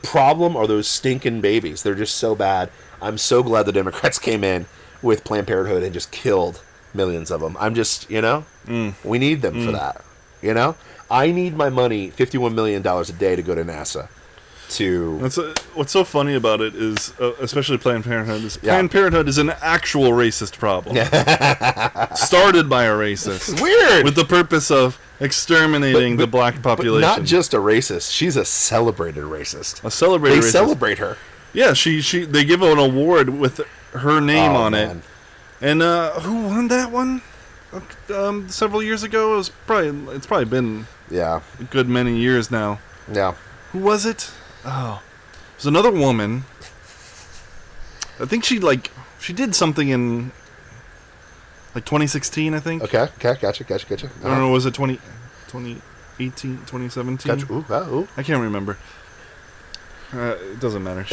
problem are those stinking babies. They're just so bad. I'm so glad the Democrats came in with Planned Parenthood and just killed millions of them. I'm just, we need them for that. I need my money, $51 million a day to go to NASA. What's so funny about it is, especially Planned Parenthood, Planned Parenthood is an actual racist problem. Started by a racist. Weird! With the purpose of exterminating the black population. But not just a racist. She's a celebrated racist. A celebrated racist. They celebrate her. Yeah, they give an award with her name on man. it. And who won that one? Several years ago. It's probably been a good many years now. Yeah. Who was it? Oh, it was another woman. I think she did something in 2016, I think. Okay, gotcha. I don't know, was it 2018, 2017? Gotcha. Ooh. I can't remember. It doesn't matter.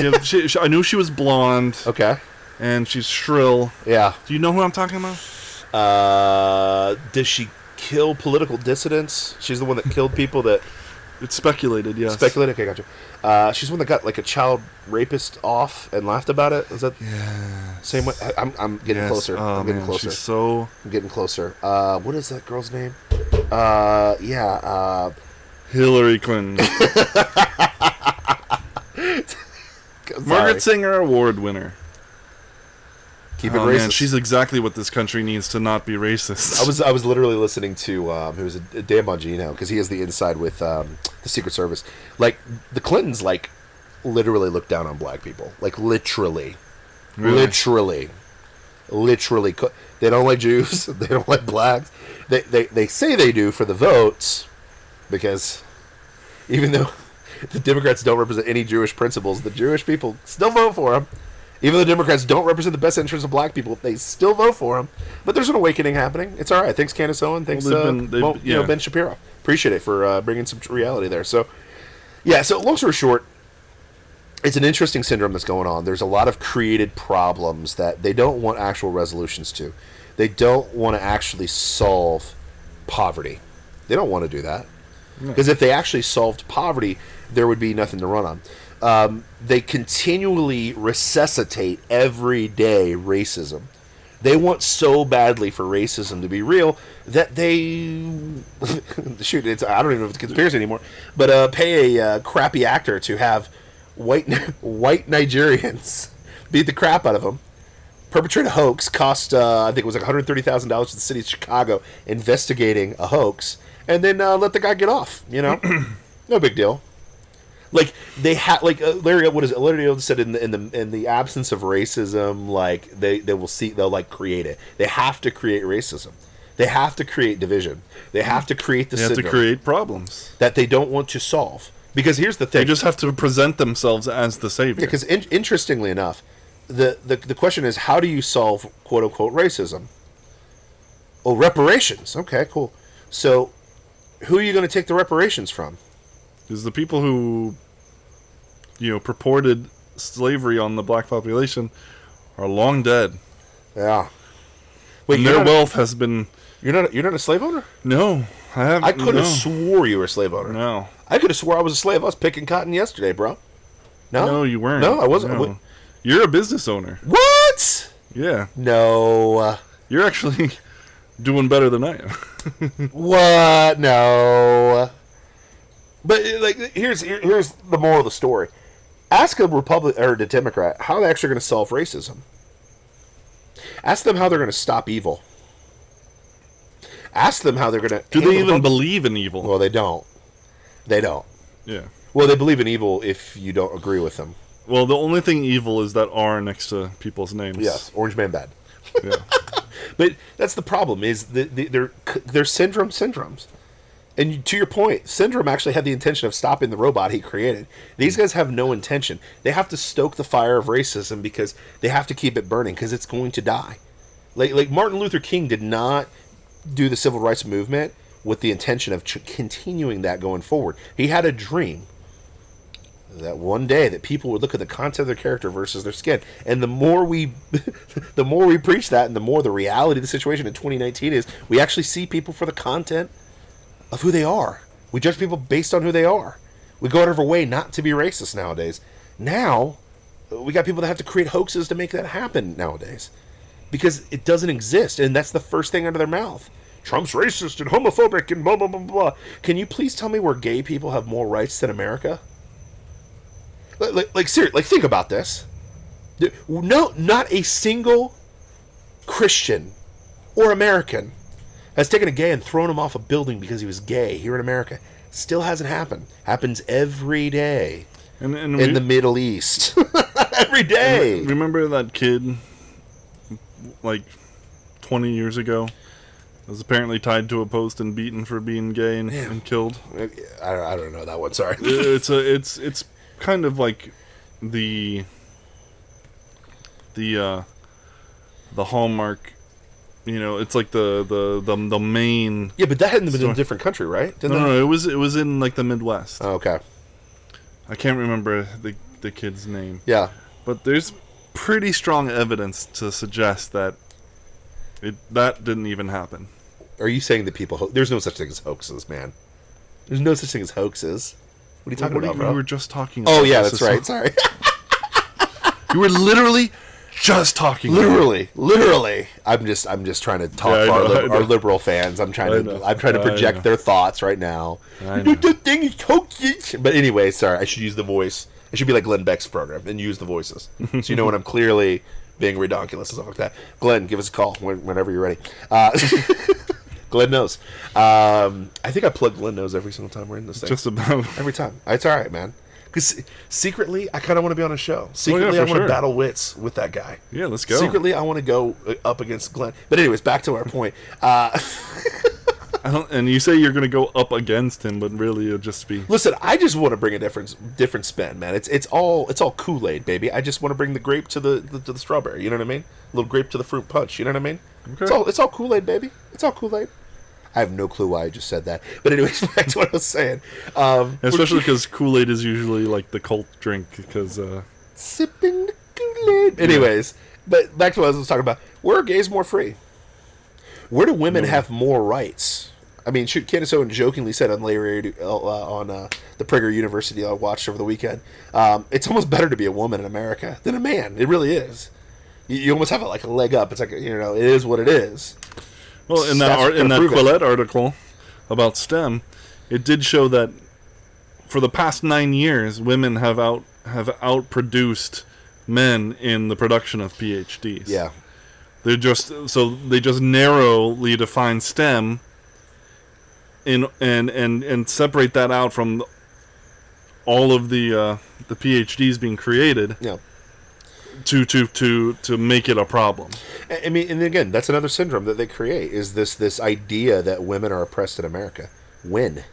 I knew she was blonde. Okay. And she's shrill. Yeah. Do you know who I'm talking about? Does she kill political dissidents? She's the one that killed people that... It's speculated, yes. Speculated? Okay, gotcha. She's the one that got, a child rapist off and laughed about it? Is that... Yeah. Same way? I'm getting closer. Oh, I'm getting closer. She's so... I'm getting closer. What is that girl's name? Hillary Clinton. Margaret Sanger Award winner. Keep it racist. Man, she's exactly what this country needs to not be racist. I was literally listening to who was Dan Bongino, because he has the inside with the Secret Service. The Clintons literally look down on black people. Literally. Really? Literally. They don't like Jews. They don't like blacks. They say they do for the votes, because even though the Democrats don't represent any Jewish principles, the Jewish people still vote for them. Even though the Democrats don't represent the best interests of black people, they still vote for them. But there's an awakening happening. It's all right. Thanks, Candace Owen. Thanks, Ben Shapiro. Appreciate it for bringing some reality there. So, so long story short, it's an interesting syndrome that's going on. There's a lot of created problems that they don't want actual resolutions to. They don't want to actually solve poverty. They don't want to do that. Because if they actually solved poverty, there would be nothing to run on. They continually resuscitate everyday racism. They want so badly for racism to be real that they I don't even know if it's a conspiracy anymore, but pay a crappy actor to have white Nigerians beat the crap out of them, perpetrate a hoax, cost I think it was $130,000 to the city of Chicago investigating a hoax, and then let the guy get off. No big deal. They have Larry Elder said in the absence of racism, they'll create it. They have to create racism. They have to create division. They have to create They have to create problems that they don't want to solve. Because here's the thing: they just have to present themselves as the savior. Because interestingly enough, the question is, how do you solve quote unquote racism? Oh, reparations. Okay, cool. So, who are you going to take the reparations from? Because the people who, purported slavery on the black population are long dead. Yeah. Wait, and their wealth has been... You're not a slave owner? No, I haven't. I could have swore you were a slave owner. No. I could have swore I was a slave. I was picking cotton yesterday, bro. No? No, you weren't. No, I wasn't. No. You're a business owner. What? Yeah. No. You're actually doing better than I am. What? No. But here's the moral of the story. Ask a Republican or a Democrat how they're actually going to solve racism. Ask them how they're going to stop evil. Ask them how they're going to... Do they even believe in evil? Well, they don't. They don't. Yeah. Well, they believe in evil if you don't agree with them. Well, the only thing evil is that R next to people's names. Yes, Orange Man bad. Yeah. But that's the problem, is they're syndromes. And to your point, Syndrome actually had the intention of stopping the robot he created. These guys have no intention. They have to stoke the fire of racism because they have to keep it burning because it's going to die. Like Martin Luther King did not do the civil rights movement with the intention of continuing that going forward. He had a dream that one day that people would look at the content of their character versus their skin. And the more we the more we preach that, and the more the reality of the situation in 2019 is, we actually see people for the content of who they are. We judge people based on who they are. We go out of our way not to be racist nowadays. Now, we got people that have to create hoaxes to make that happen nowadays. Because it doesn't exist, and that's the first thing out of their mouth. Trump's racist and homophobic and blah, blah, blah, blah. Can you please tell me where gay people have more rights than America? Like seriously, like, think about this. No, not a single Christian or American has taken a gay and thrown him off a building because he was gay here in America. Still hasn't happened. Happens every day in the Middle East. Every day. Remember that kid, like 20 years ago, was apparently tied to a post and beaten for being gay and killed? I don't know that one. Sorry. It's kind of like the hallmark, it's like the main. Yeah, but that hadn't been in a different country, right? No, it was in like the Midwest. Oh, okay. I can't remember the kid's name. Yeah, but there's pretty strong evidence to suggest that that didn't even happen. Are you saying that people? There's no such thing as hoaxes, man. There's no such thing as hoaxes. What are you talking about, bro? We were just talking about. Oh, yeah, that's right. Sorry. You were literally just talking. Literally. I'm just trying to talk to our liberal fans. I'm trying to project their thoughts right now. The thing is hoaxes. But anyway, sorry. I should use the voice. I should be like Glenn Beck's program and use the voices, so you know when I'm clearly being redonkulous and stuff like that. Glenn, give us a call whenever you're ready. Glenn knows. I think I plug Glenn knows every single time we're in this thing. Just about every time. It's all right, man. Because secretly, I kind of want to be on a show. Secretly, I want to battle wits with that guy. Yeah, let's go. Secretly, I want to go up against Glenn. But anyways, back to our point. And you say you're going to go up against him, but really it'll just be. Listen, I just want to bring a different spin, man. It's all Kool-Aid, baby. I just want to bring the grape to the strawberry. You know what I mean? A little grape to the fruit punch. You know what I mean? Okay. It's all Kool-Aid, baby. It's all Kool-Aid. I have no clue why I just said that. But anyways, back to what I was saying. Especially because Kool-Aid is usually like the cult drink. Because sipping the Kool-Aid. Anyways, but back to what I was talking about. Where are gays more free? Where do women have more rights? I mean, Candace Owen jokingly said on Larry on the Prager University I watched over the weekend, it's almost better to be a woman in America than a man. It really is. You almost have a leg up. It's like, it is what it is. Well, in that Quillette article about STEM, it did show that for the past 9 years, women have outproduced men in the production of PhDs. Yeah, they just narrowly define STEM and separate that out from all of the PhDs being created. Yeah. To make it a problem. I mean, and again, that's another syndrome that they create, is this idea that women are oppressed in America. When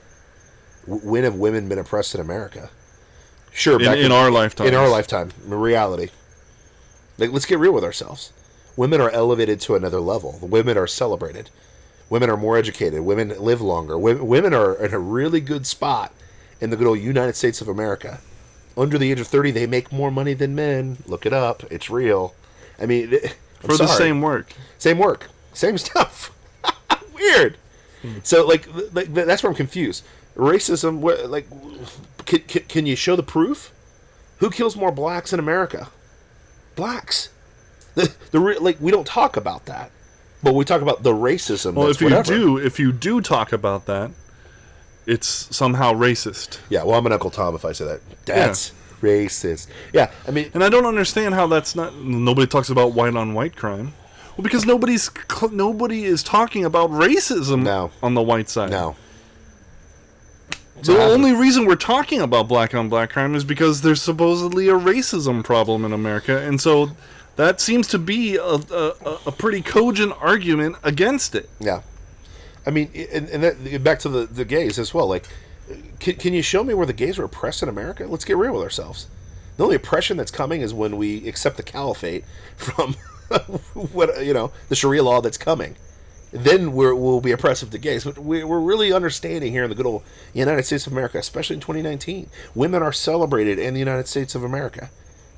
have women been oppressed in America? Sure, in our lifetime. In our lifetime, in reality. Like, let's get real with ourselves. Women are elevated to another level. Women are celebrated. Women are more educated. Women live longer. Women are in a really good spot in the good old United States of America. Under the age of 30, they make more money than men. Look it up. It's real. I mean, the same work. Same work. Same stuff. Weird. So, like, that's where I'm confused. Racism, can you show the proof? Who kills more blacks in America? Blacks. We don't talk about that. But we talk about the racism. Well, if you do talk about that, it's somehow racist. Yeah, well, I'm an Uncle Tom if I say that. That's racist. Yeah, I mean... And I don't understand how that's not... Nobody talks about white-on-white crime. Well, because nobody is talking about racism on the white side. No. The only reason we're talking about black-on-black crime is because there's supposedly a racism problem in America, and so that seems to be a pretty cogent argument against it. Yeah. I mean, and that, back to the gays as well. Like, can you show me where the gays are oppressed in America? Let's get real with ourselves. The only oppression that's coming is when we accept the caliphate from the Sharia law that's coming. then we'll be oppressive to gays. But we're really understanding here in the good old United States of America, especially in 2019, women are celebrated in the United States of America.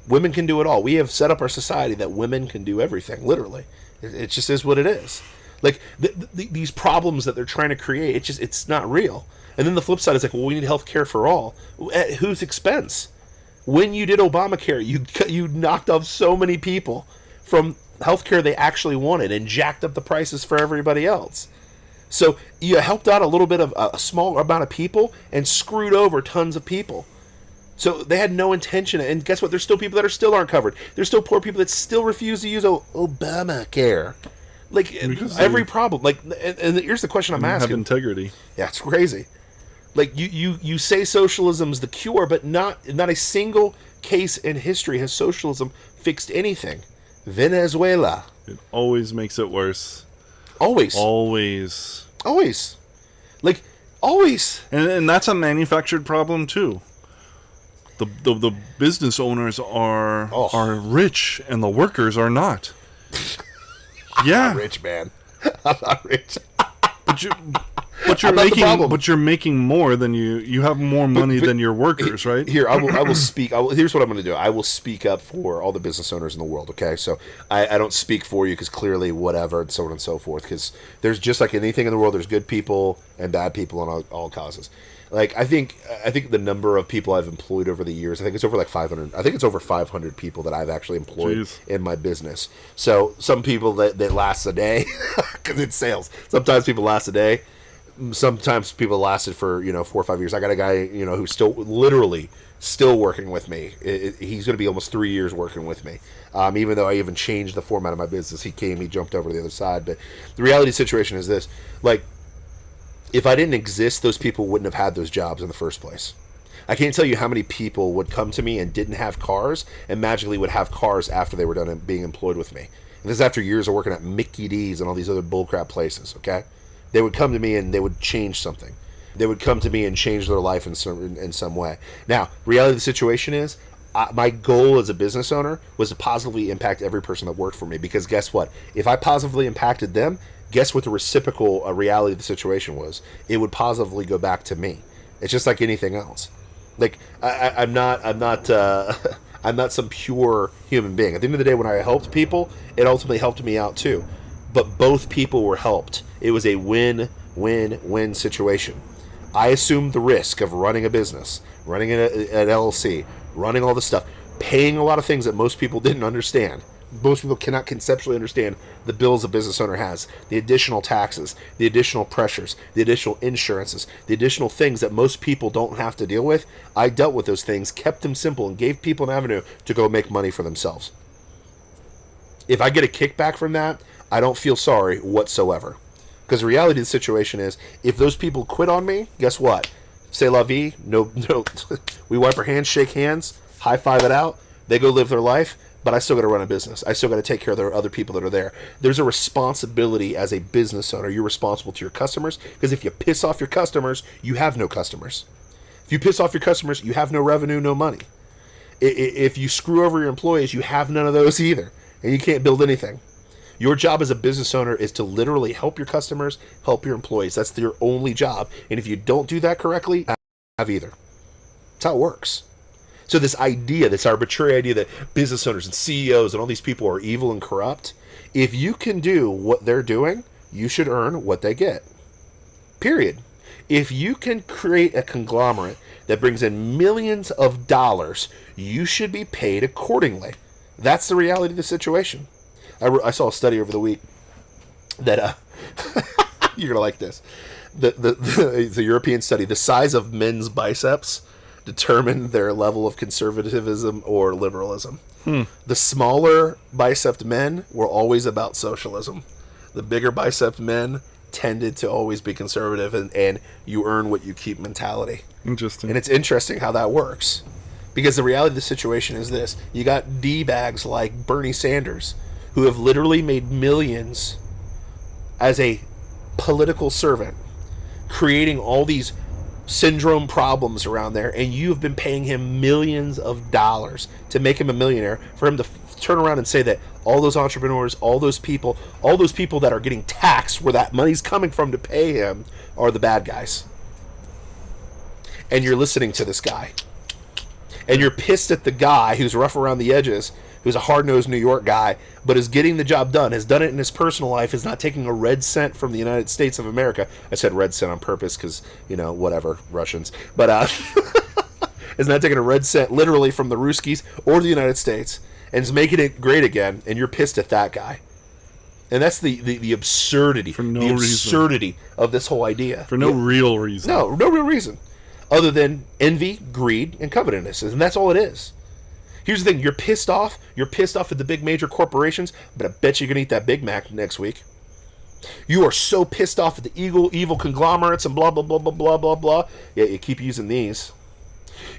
Women can do it all. We have set up our society that women can do everything, literally. It just is what it is. Like, these problems that they're trying to create, it's not real. And then the flip side is like, well, we need health care for all. At whose expense? When you did Obamacare, you knocked off so many people from healthcare they actually wanted and jacked up the prices for everybody else. So you helped out a little bit of a small amount of people and screwed over tons of people. So they had no intention, and guess what? There's still people that still aren't covered. There's still poor people that still refuse to use Obamacare. Like, every problem. Like, and here's the question I'm asking. Have integrity. Yeah, it's crazy. Like, you say socialism's the cure, but not a single case in history has socialism fixed anything. Venezuela. It always makes it worse. Always. Always. Always. Like, always. And that's a manufactured problem too. The business owners are rich and the workers are not. Yeah. I'm not rich, man. I'm not rich. But you're making more than you have more money than your workers, right? Here, I will speak. Here's what I'm going to do. I will speak up for all the business owners in the world. Okay, so I don't speak for you because clearly whatever and so on and so forth. Because there's just like anything in the world, there's good people and bad people on all causes. Like, I think the number of people I've employed over the years, I think it's over like 500. I think it's over 500 people that I've actually employed in my business. So some people that last a day because it's sales. Sometimes people last a day. Sometimes people lasted for 4 or 5 years. I got a guy who's still working with me. He's going to be almost 3 years working with me. Even though I even changed the format of my business, he jumped over to the other side. But the reality situation is this: like, if I didn't exist, those people wouldn't have had those jobs in the first place. I can't tell you how many people would come to me and didn't have cars and magically would have cars after they were done being employed with me. And this is after years of working at Mickey D's and all these other bullcrap places, okay? They would come to me and they would change something. They would come to me and change their life in some way. Now, reality of the situation is, my goal as a business owner was to positively impact every person that worked for me. Because guess what? If I positively impacted them, guess what the reciprocal reality of the situation was? It would positively go back to me. It's just like anything else. Like, I'm not some pure human being. At the end of the day, when I helped people, it ultimately helped me out too. But both people were helped. It was a win-win-win situation. I assumed the risk of running a business, running an LLC, running all this stuff, paying a lot of things that most people didn't understand. Most people cannot conceptually understand the bills a business owner has, the additional taxes, the additional pressures, the additional insurances, the additional things that most people don't have to deal with. I dealt with those things, kept them simple, and gave people an avenue to go make money for themselves. If I get a kickback from that, I don't feel sorry whatsoever. Because the reality of the situation is, if those people quit on me, guess what? C'est la vie. No. We wipe our hands, shake hands, high five it out. They go live their life. But I still got to run a business. I still got to take care of the other people that are there. There's a responsibility as a business owner. You're responsible to your customers, because if you piss off your customers, you have no customers. If you piss off your customers, you have no revenue, no money. If you screw over your employees, you have none of those either, and you can't build anything. Your job as a business owner is to literally help your customers, help your employees. That's your only job. And if you don't do that correctly, you don't have either. That's how it works. So this idea, this arbitrary idea that business owners and CEOs and all these people are evil and corrupt, if you can do what they're doing, you should earn what they get. Period. If you can create a conglomerate that brings in millions of dollars, you should be paid accordingly. That's the reality of the situation. I saw a study over the week that you're gonna like this. The European study, the size of men's biceps determine their level of conservatism or liberalism. The smaller bicepped men were always about socialism. The bigger bicepped men tended to always be conservative and you earn what you keep mentality. Interesting. And it's interesting how that works. Because the reality of the situation is this. You got D-bags like Bernie Sanders, who have literally made millions as a political servant, creating all these syndrome problems around there, and you have been paying him millions of dollars to make him a millionaire, for him turn around and say that all those entrepreneurs, all those people that are getting taxed where that money's coming from to pay him are the bad guys. And you're listening to this guy. And you're pissed at the guy who's rough around the edges, who's a hard-nosed New York guy, but is getting the job done, has done it in his personal life, is not taking a red cent from the United States of America. I said red cent on purpose because, whatever, Russians. But is not taking a red cent literally from the Ruskies or the United States and is making it great again, and you're pissed at that guy. And that's the absurdity, absurdity of this whole idea. For no real reason. No real reason. Other than envy, greed, and covetousness. And that's all it is. Here's the thing. You're pissed off. You're pissed off at the big major corporations, but I bet you're going to eat that Big Mac next week. You are so pissed off at the evil conglomerates and blah, blah, blah, blah, blah, blah, blah. Yeah, you keep using these.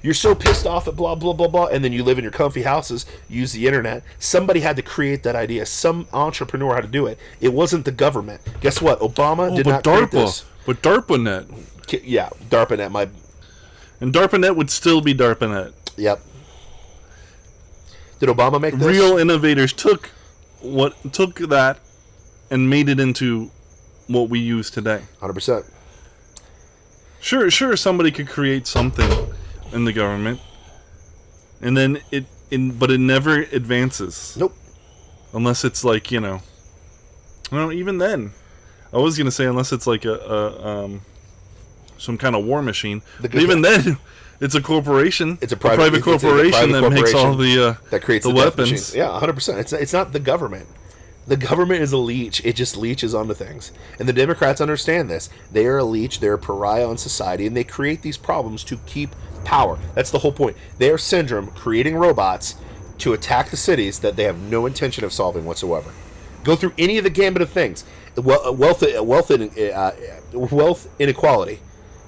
You're so pissed off at blah, blah, blah, blah, and then you live in your comfy houses, use the internet. Somebody had to create that idea. Some entrepreneur had to do it. It wasn't the government. Guess what? Obama did not create this. But DARPANet. Yeah, DARPANet. And DARPANet would still be DARPANet. Yep. Did Obama make this? Real innovators took that and made it into what we use today. 100%. Sure, somebody could create something in the government, and then but it never advances. Nope. Unless it's like, well, even then, I was gonna say unless it's like some kind of war machine. But even then, it's a corporation. It's a private corporation that makes all the that creates the weapons. Yeah, 100%. It's not the government. The government is a leech. It just leeches onto things. And the Democrats understand this. They are a leech. They're a pariah on society, and they create these problems to keep power. That's the whole point. They are Syndrome creating robots to attack the cities that they have no intention of solving whatsoever. Go through any of the gambit of things. Wealth inequality.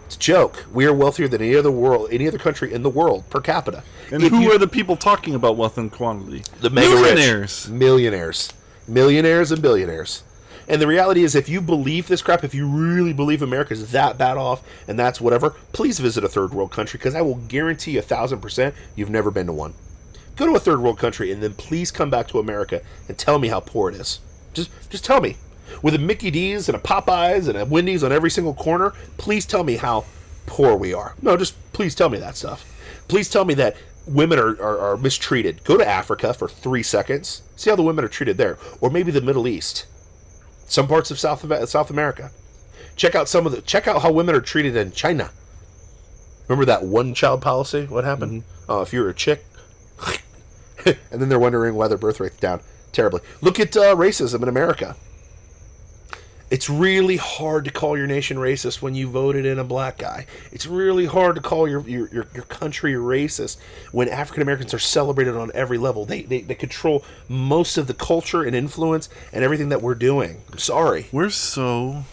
It's a joke. We are wealthier than any other country in the world per capita. And who are the people talking about wealth inequality? The mega millionaires. Millionaires and billionaires. And the reality is, if you believe this crap, if you really believe America is that bad off and that's whatever, please visit a third world country, because I will guarantee you 1,000% you've never been to one. Go to a third world country and then please come back to America and tell me how poor it is. Just tell me. With a Mickey D's and a Popeyes and a Wendy's on every single corner, please tell me how poor we are. No, just please tell me that stuff. Please tell me that women are mistreated. Go to Africa for 3 seconds. See how the women are treated there. Or maybe the Middle East. Some parts of South America. Check out how women are treated in China. Remember that one-child policy? What happened? Mm-hmm. If you're a chick. And then they're wondering why their birth rate's down terribly. Look at racism in America. It's really hard to call your nation racist when you voted in a black guy. It's really hard to call your country racist when African Americans are celebrated on every level. They control most of the culture and influence and everything that we're doing. I'm sorry. We're so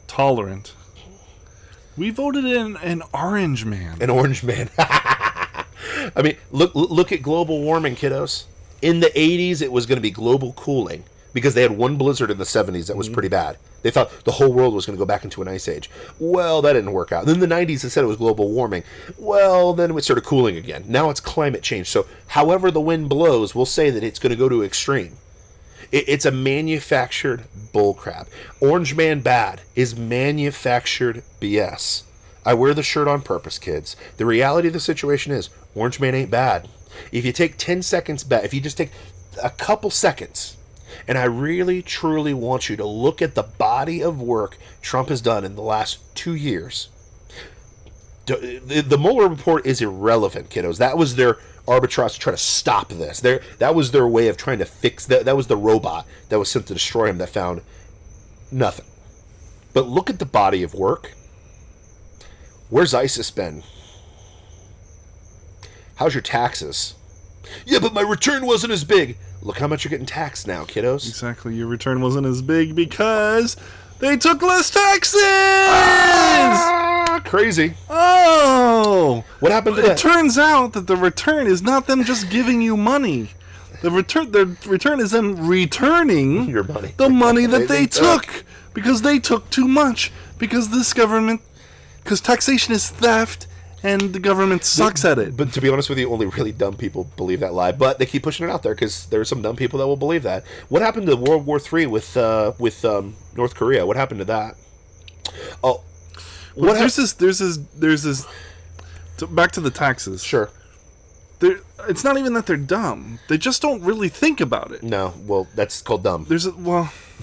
tolerant. We voted in an orange man. An orange man. I mean, look at global warming, kiddos. In the 80s, it was going to be global cooling, because they had one blizzard in the 70s that was pretty bad. They thought the whole world was going to go back into an ice age. Well, that didn't work out. Then in the 90s, they said it was global warming. Well, then it started cooling again. Now it's climate change. So however the wind blows, we'll say that it's going to go to extreme. It's a manufactured bullcrap. Orange Man bad is manufactured BS. I wear the shirt on purpose, kids. The reality of the situation is, Orange Man ain't bad. If you take 10 seconds back, if you just take a couple seconds, and I really, truly want you to look at the body of work Trump has done in the last 2 years. The Mueller report is irrelevant, kiddos. That was their arbitrage to try to stop this. That was their way of trying to fix that. That was the robot that was sent to destroy him that found nothing. But look at the body of work. Where's ISIS been? How's your taxes? Yeah, but my return wasn't as big. Look how much you're getting taxed now, kiddos. Exactly. Your return wasn't as big because they took less taxes! Crazy. Oh! What happened to that? It turns out that the return is not them just giving you money. The return is them returning your money. The money that they took. Because they took too much. Because this government... Because taxation is theft, and the government sucks at it. But to be honest with you, only really dumb people believe that lie. But they keep pushing it out there because there are some dumb people that will believe that. What happened to World War III with North Korea? What happened to that? Oh, Well, there's this. Back to the taxes. Sure. It's not even that they're dumb. They just don't really think about it. No, well, that's called dumb. If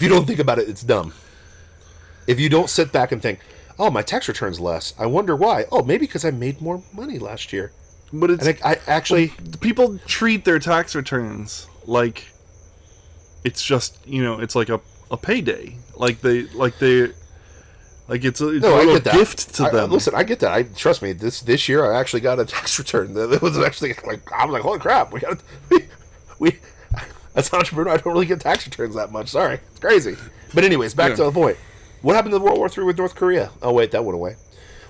you don't think about it, it's dumb. If you don't sit back and think, oh, my tax return's less. I wonder why. Oh, maybe because I made more money last year. But it's I actually people treat their tax returns like it's just it's like a payday. Like it's a little gift to them. Listen, I get that. Trust me. This year I actually got a tax return. It was actually like I was like, holy crap, we as an entrepreneur, I don't really get tax returns that much. Sorry, it's crazy. But anyways, back to the point. What happened to World War III with North Korea? Oh wait, that went away.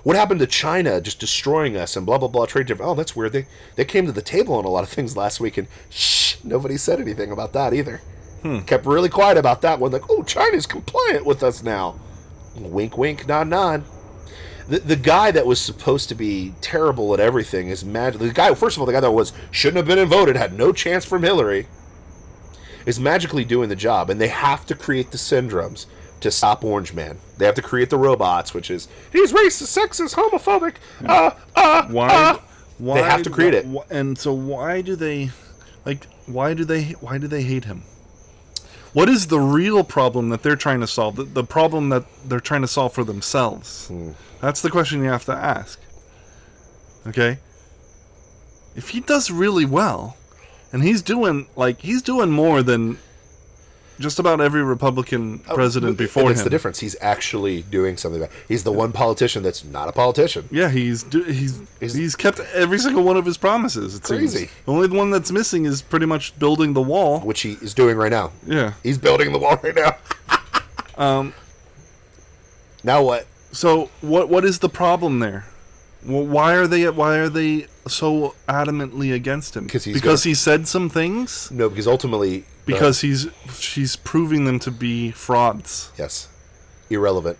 What happened to China just destroying us and blah blah blah trade difference? Oh, that's weird. They came to the table on a lot of things last week, and nobody said anything about that either. Kept really quiet about that one. Like, oh, China's compliant with us now. Wink, wink, nod, nod. The guy that was supposed to be terrible at everything is magic. The guy, first of all, the guy that shouldn't have been voted, had no chance from Hillary, is magically doing the job, and they have to create the syndromes to stop Orange Man. They have to create the robots, which is he's racist, sexist, homophobic. Why? They have to create it. And so why do they hate him? What is the real problem that they're trying to solve? The problem that they're trying to solve for themselves. That's the question you have to ask. Okay? If he does really well, and he's doing more than just about every Republican president before him. That's the difference. He's actually doing something about it. He's the one politician that's not a politician. Yeah, he's kept every single one of his promises. It's crazy. The only one that's missing is pretty much building the wall, which he is doing right now. Yeah, he's building the wall right now. Now what? So what is the problem there? Well, why are they so adamantly against him? Because he said some things? No, because ultimately because she's proving them to be frauds. Yes. Irrelevant.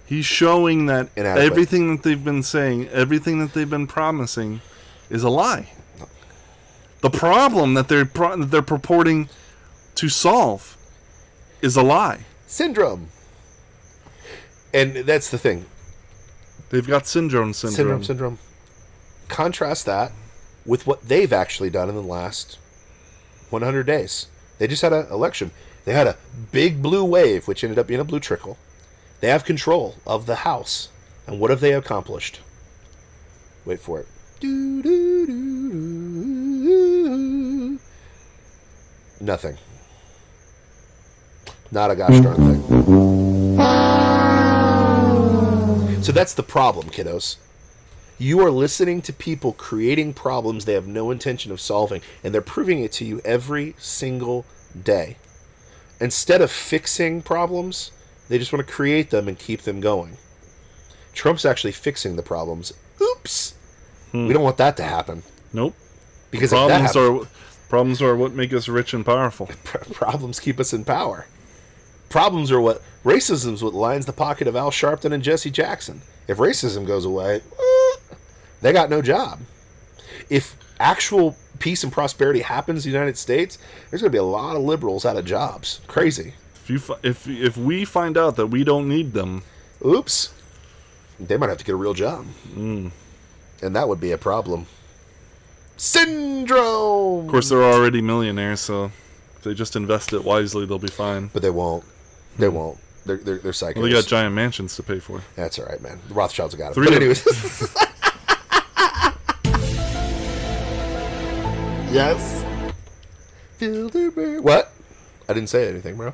He's showing that Inadequate. Everything that they've been saying, everything that they've been promising is a lie. The problem that they're purporting to solve is a lie. Syndrome. And that's the thing. They've got syndrome. Contrast that with what they've actually done in the last 100 days. They just had an election. They had a big blue wave, which ended up being a blue trickle. They have control of the House. And what have they accomplished? Wait for it. Nothing. Not a gosh darn thing. So that's the problem, kiddos. You are listening to people creating problems they have no intention of solving, and they're proving it to you every single day. Instead of fixing problems, they just want to create them and keep them going. Trump's actually fixing the problems. Oops. We don't want that to happen. Nope. Because problems are what make us rich and powerful. Problems keep us in power. Problems are racism's what lines the pocket of Al Sharpton and Jesse Jackson. If racism goes away, they got no job. If actual peace and prosperity happens in the United States, there's going to be a lot of liberals out of jobs. Crazy. If we find out that we don't need them, oops, they might have to get a real job. And that would be a problem. Syndrome! Of course, they're already millionaires, so if they just invest it wisely, they'll be fine. But they won't. They won't. They're psychos. Well, they got giant mansions to pay for. That's all right, man. The Rothschilds got it. But anyways. Yes. What? I didn't say anything, bro.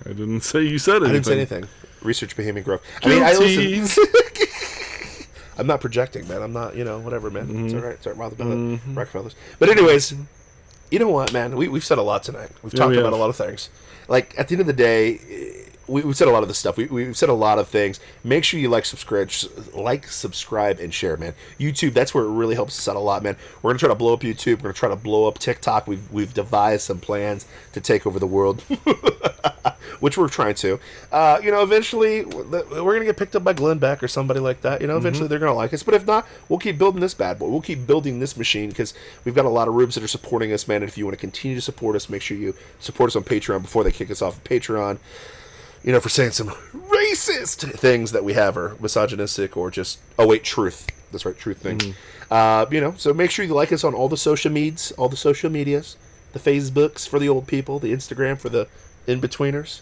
I didn't say you said anything. I didn't say anything. Research Bohemian Grove. I listen. I'm not projecting, man. I'm not, whatever, man. It's all right. It's all right. Rockefellers. But anyways, you know what, man? We've said a lot tonight. We've talked about a lot of things. Like, at the end of the day, we've said a lot of this stuff. We've said a lot of things. Make sure you subscribe, and share, man. YouTube, that's where it really helps us out a lot, man. We're gonna try to blow up YouTube. We're gonna try to blow up TikTok. We've devised some plans to take over the world, which we're trying to. Eventually we're gonna get picked up by Glenn Beck or somebody like that. Eventually they're gonna like us. But if not, we'll keep building this bad boy. We'll keep building this machine because we've got a lot of rubes that are supporting us, man. And if you want to continue to support us, make sure you support us on Patreon before they kick us off of Patreon. For saying some racist things that we have are misogynistic or just... Oh, wait, truth. That's right, truth thing. So make sure you like us on all the social medias, the Facebooks for the old people, the Instagram for the in-betweeners,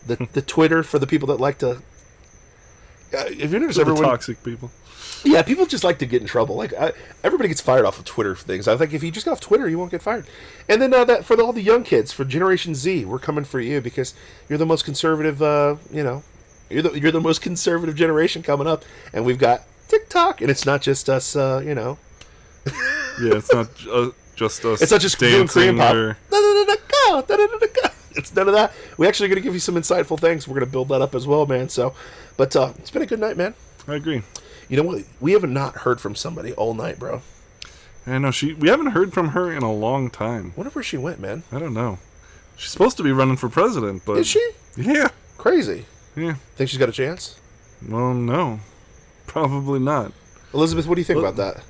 the Twitter for the people that like to... if you notice, everyone... The toxic people. Yeah, people just like to get in trouble. Everybody gets fired off of Twitter things. I think if you just get off Twitter, you won't get fired. And then that for all the young kids, for Generation Z, we're coming for you because you're the most conservative. You're the most conservative generation coming up, and we've got TikTok, and it's not just us. Yeah, it's not just us. It's not just doing Korean pop. Or... It's none of that. We're actually going to give you some insightful things. We're going to build that up as well, man. So, but it's been a good night, man. I agree. You know what? We haven't not heard from somebody all night, bro. I know we haven't heard from her in a long time. Wonder where she went, man. I don't know. She's supposed to be running for president, but... Is she? Yeah. Crazy. Yeah. Think she's got a chance? Well, no. Probably not. Elizabeth, what do you think about that?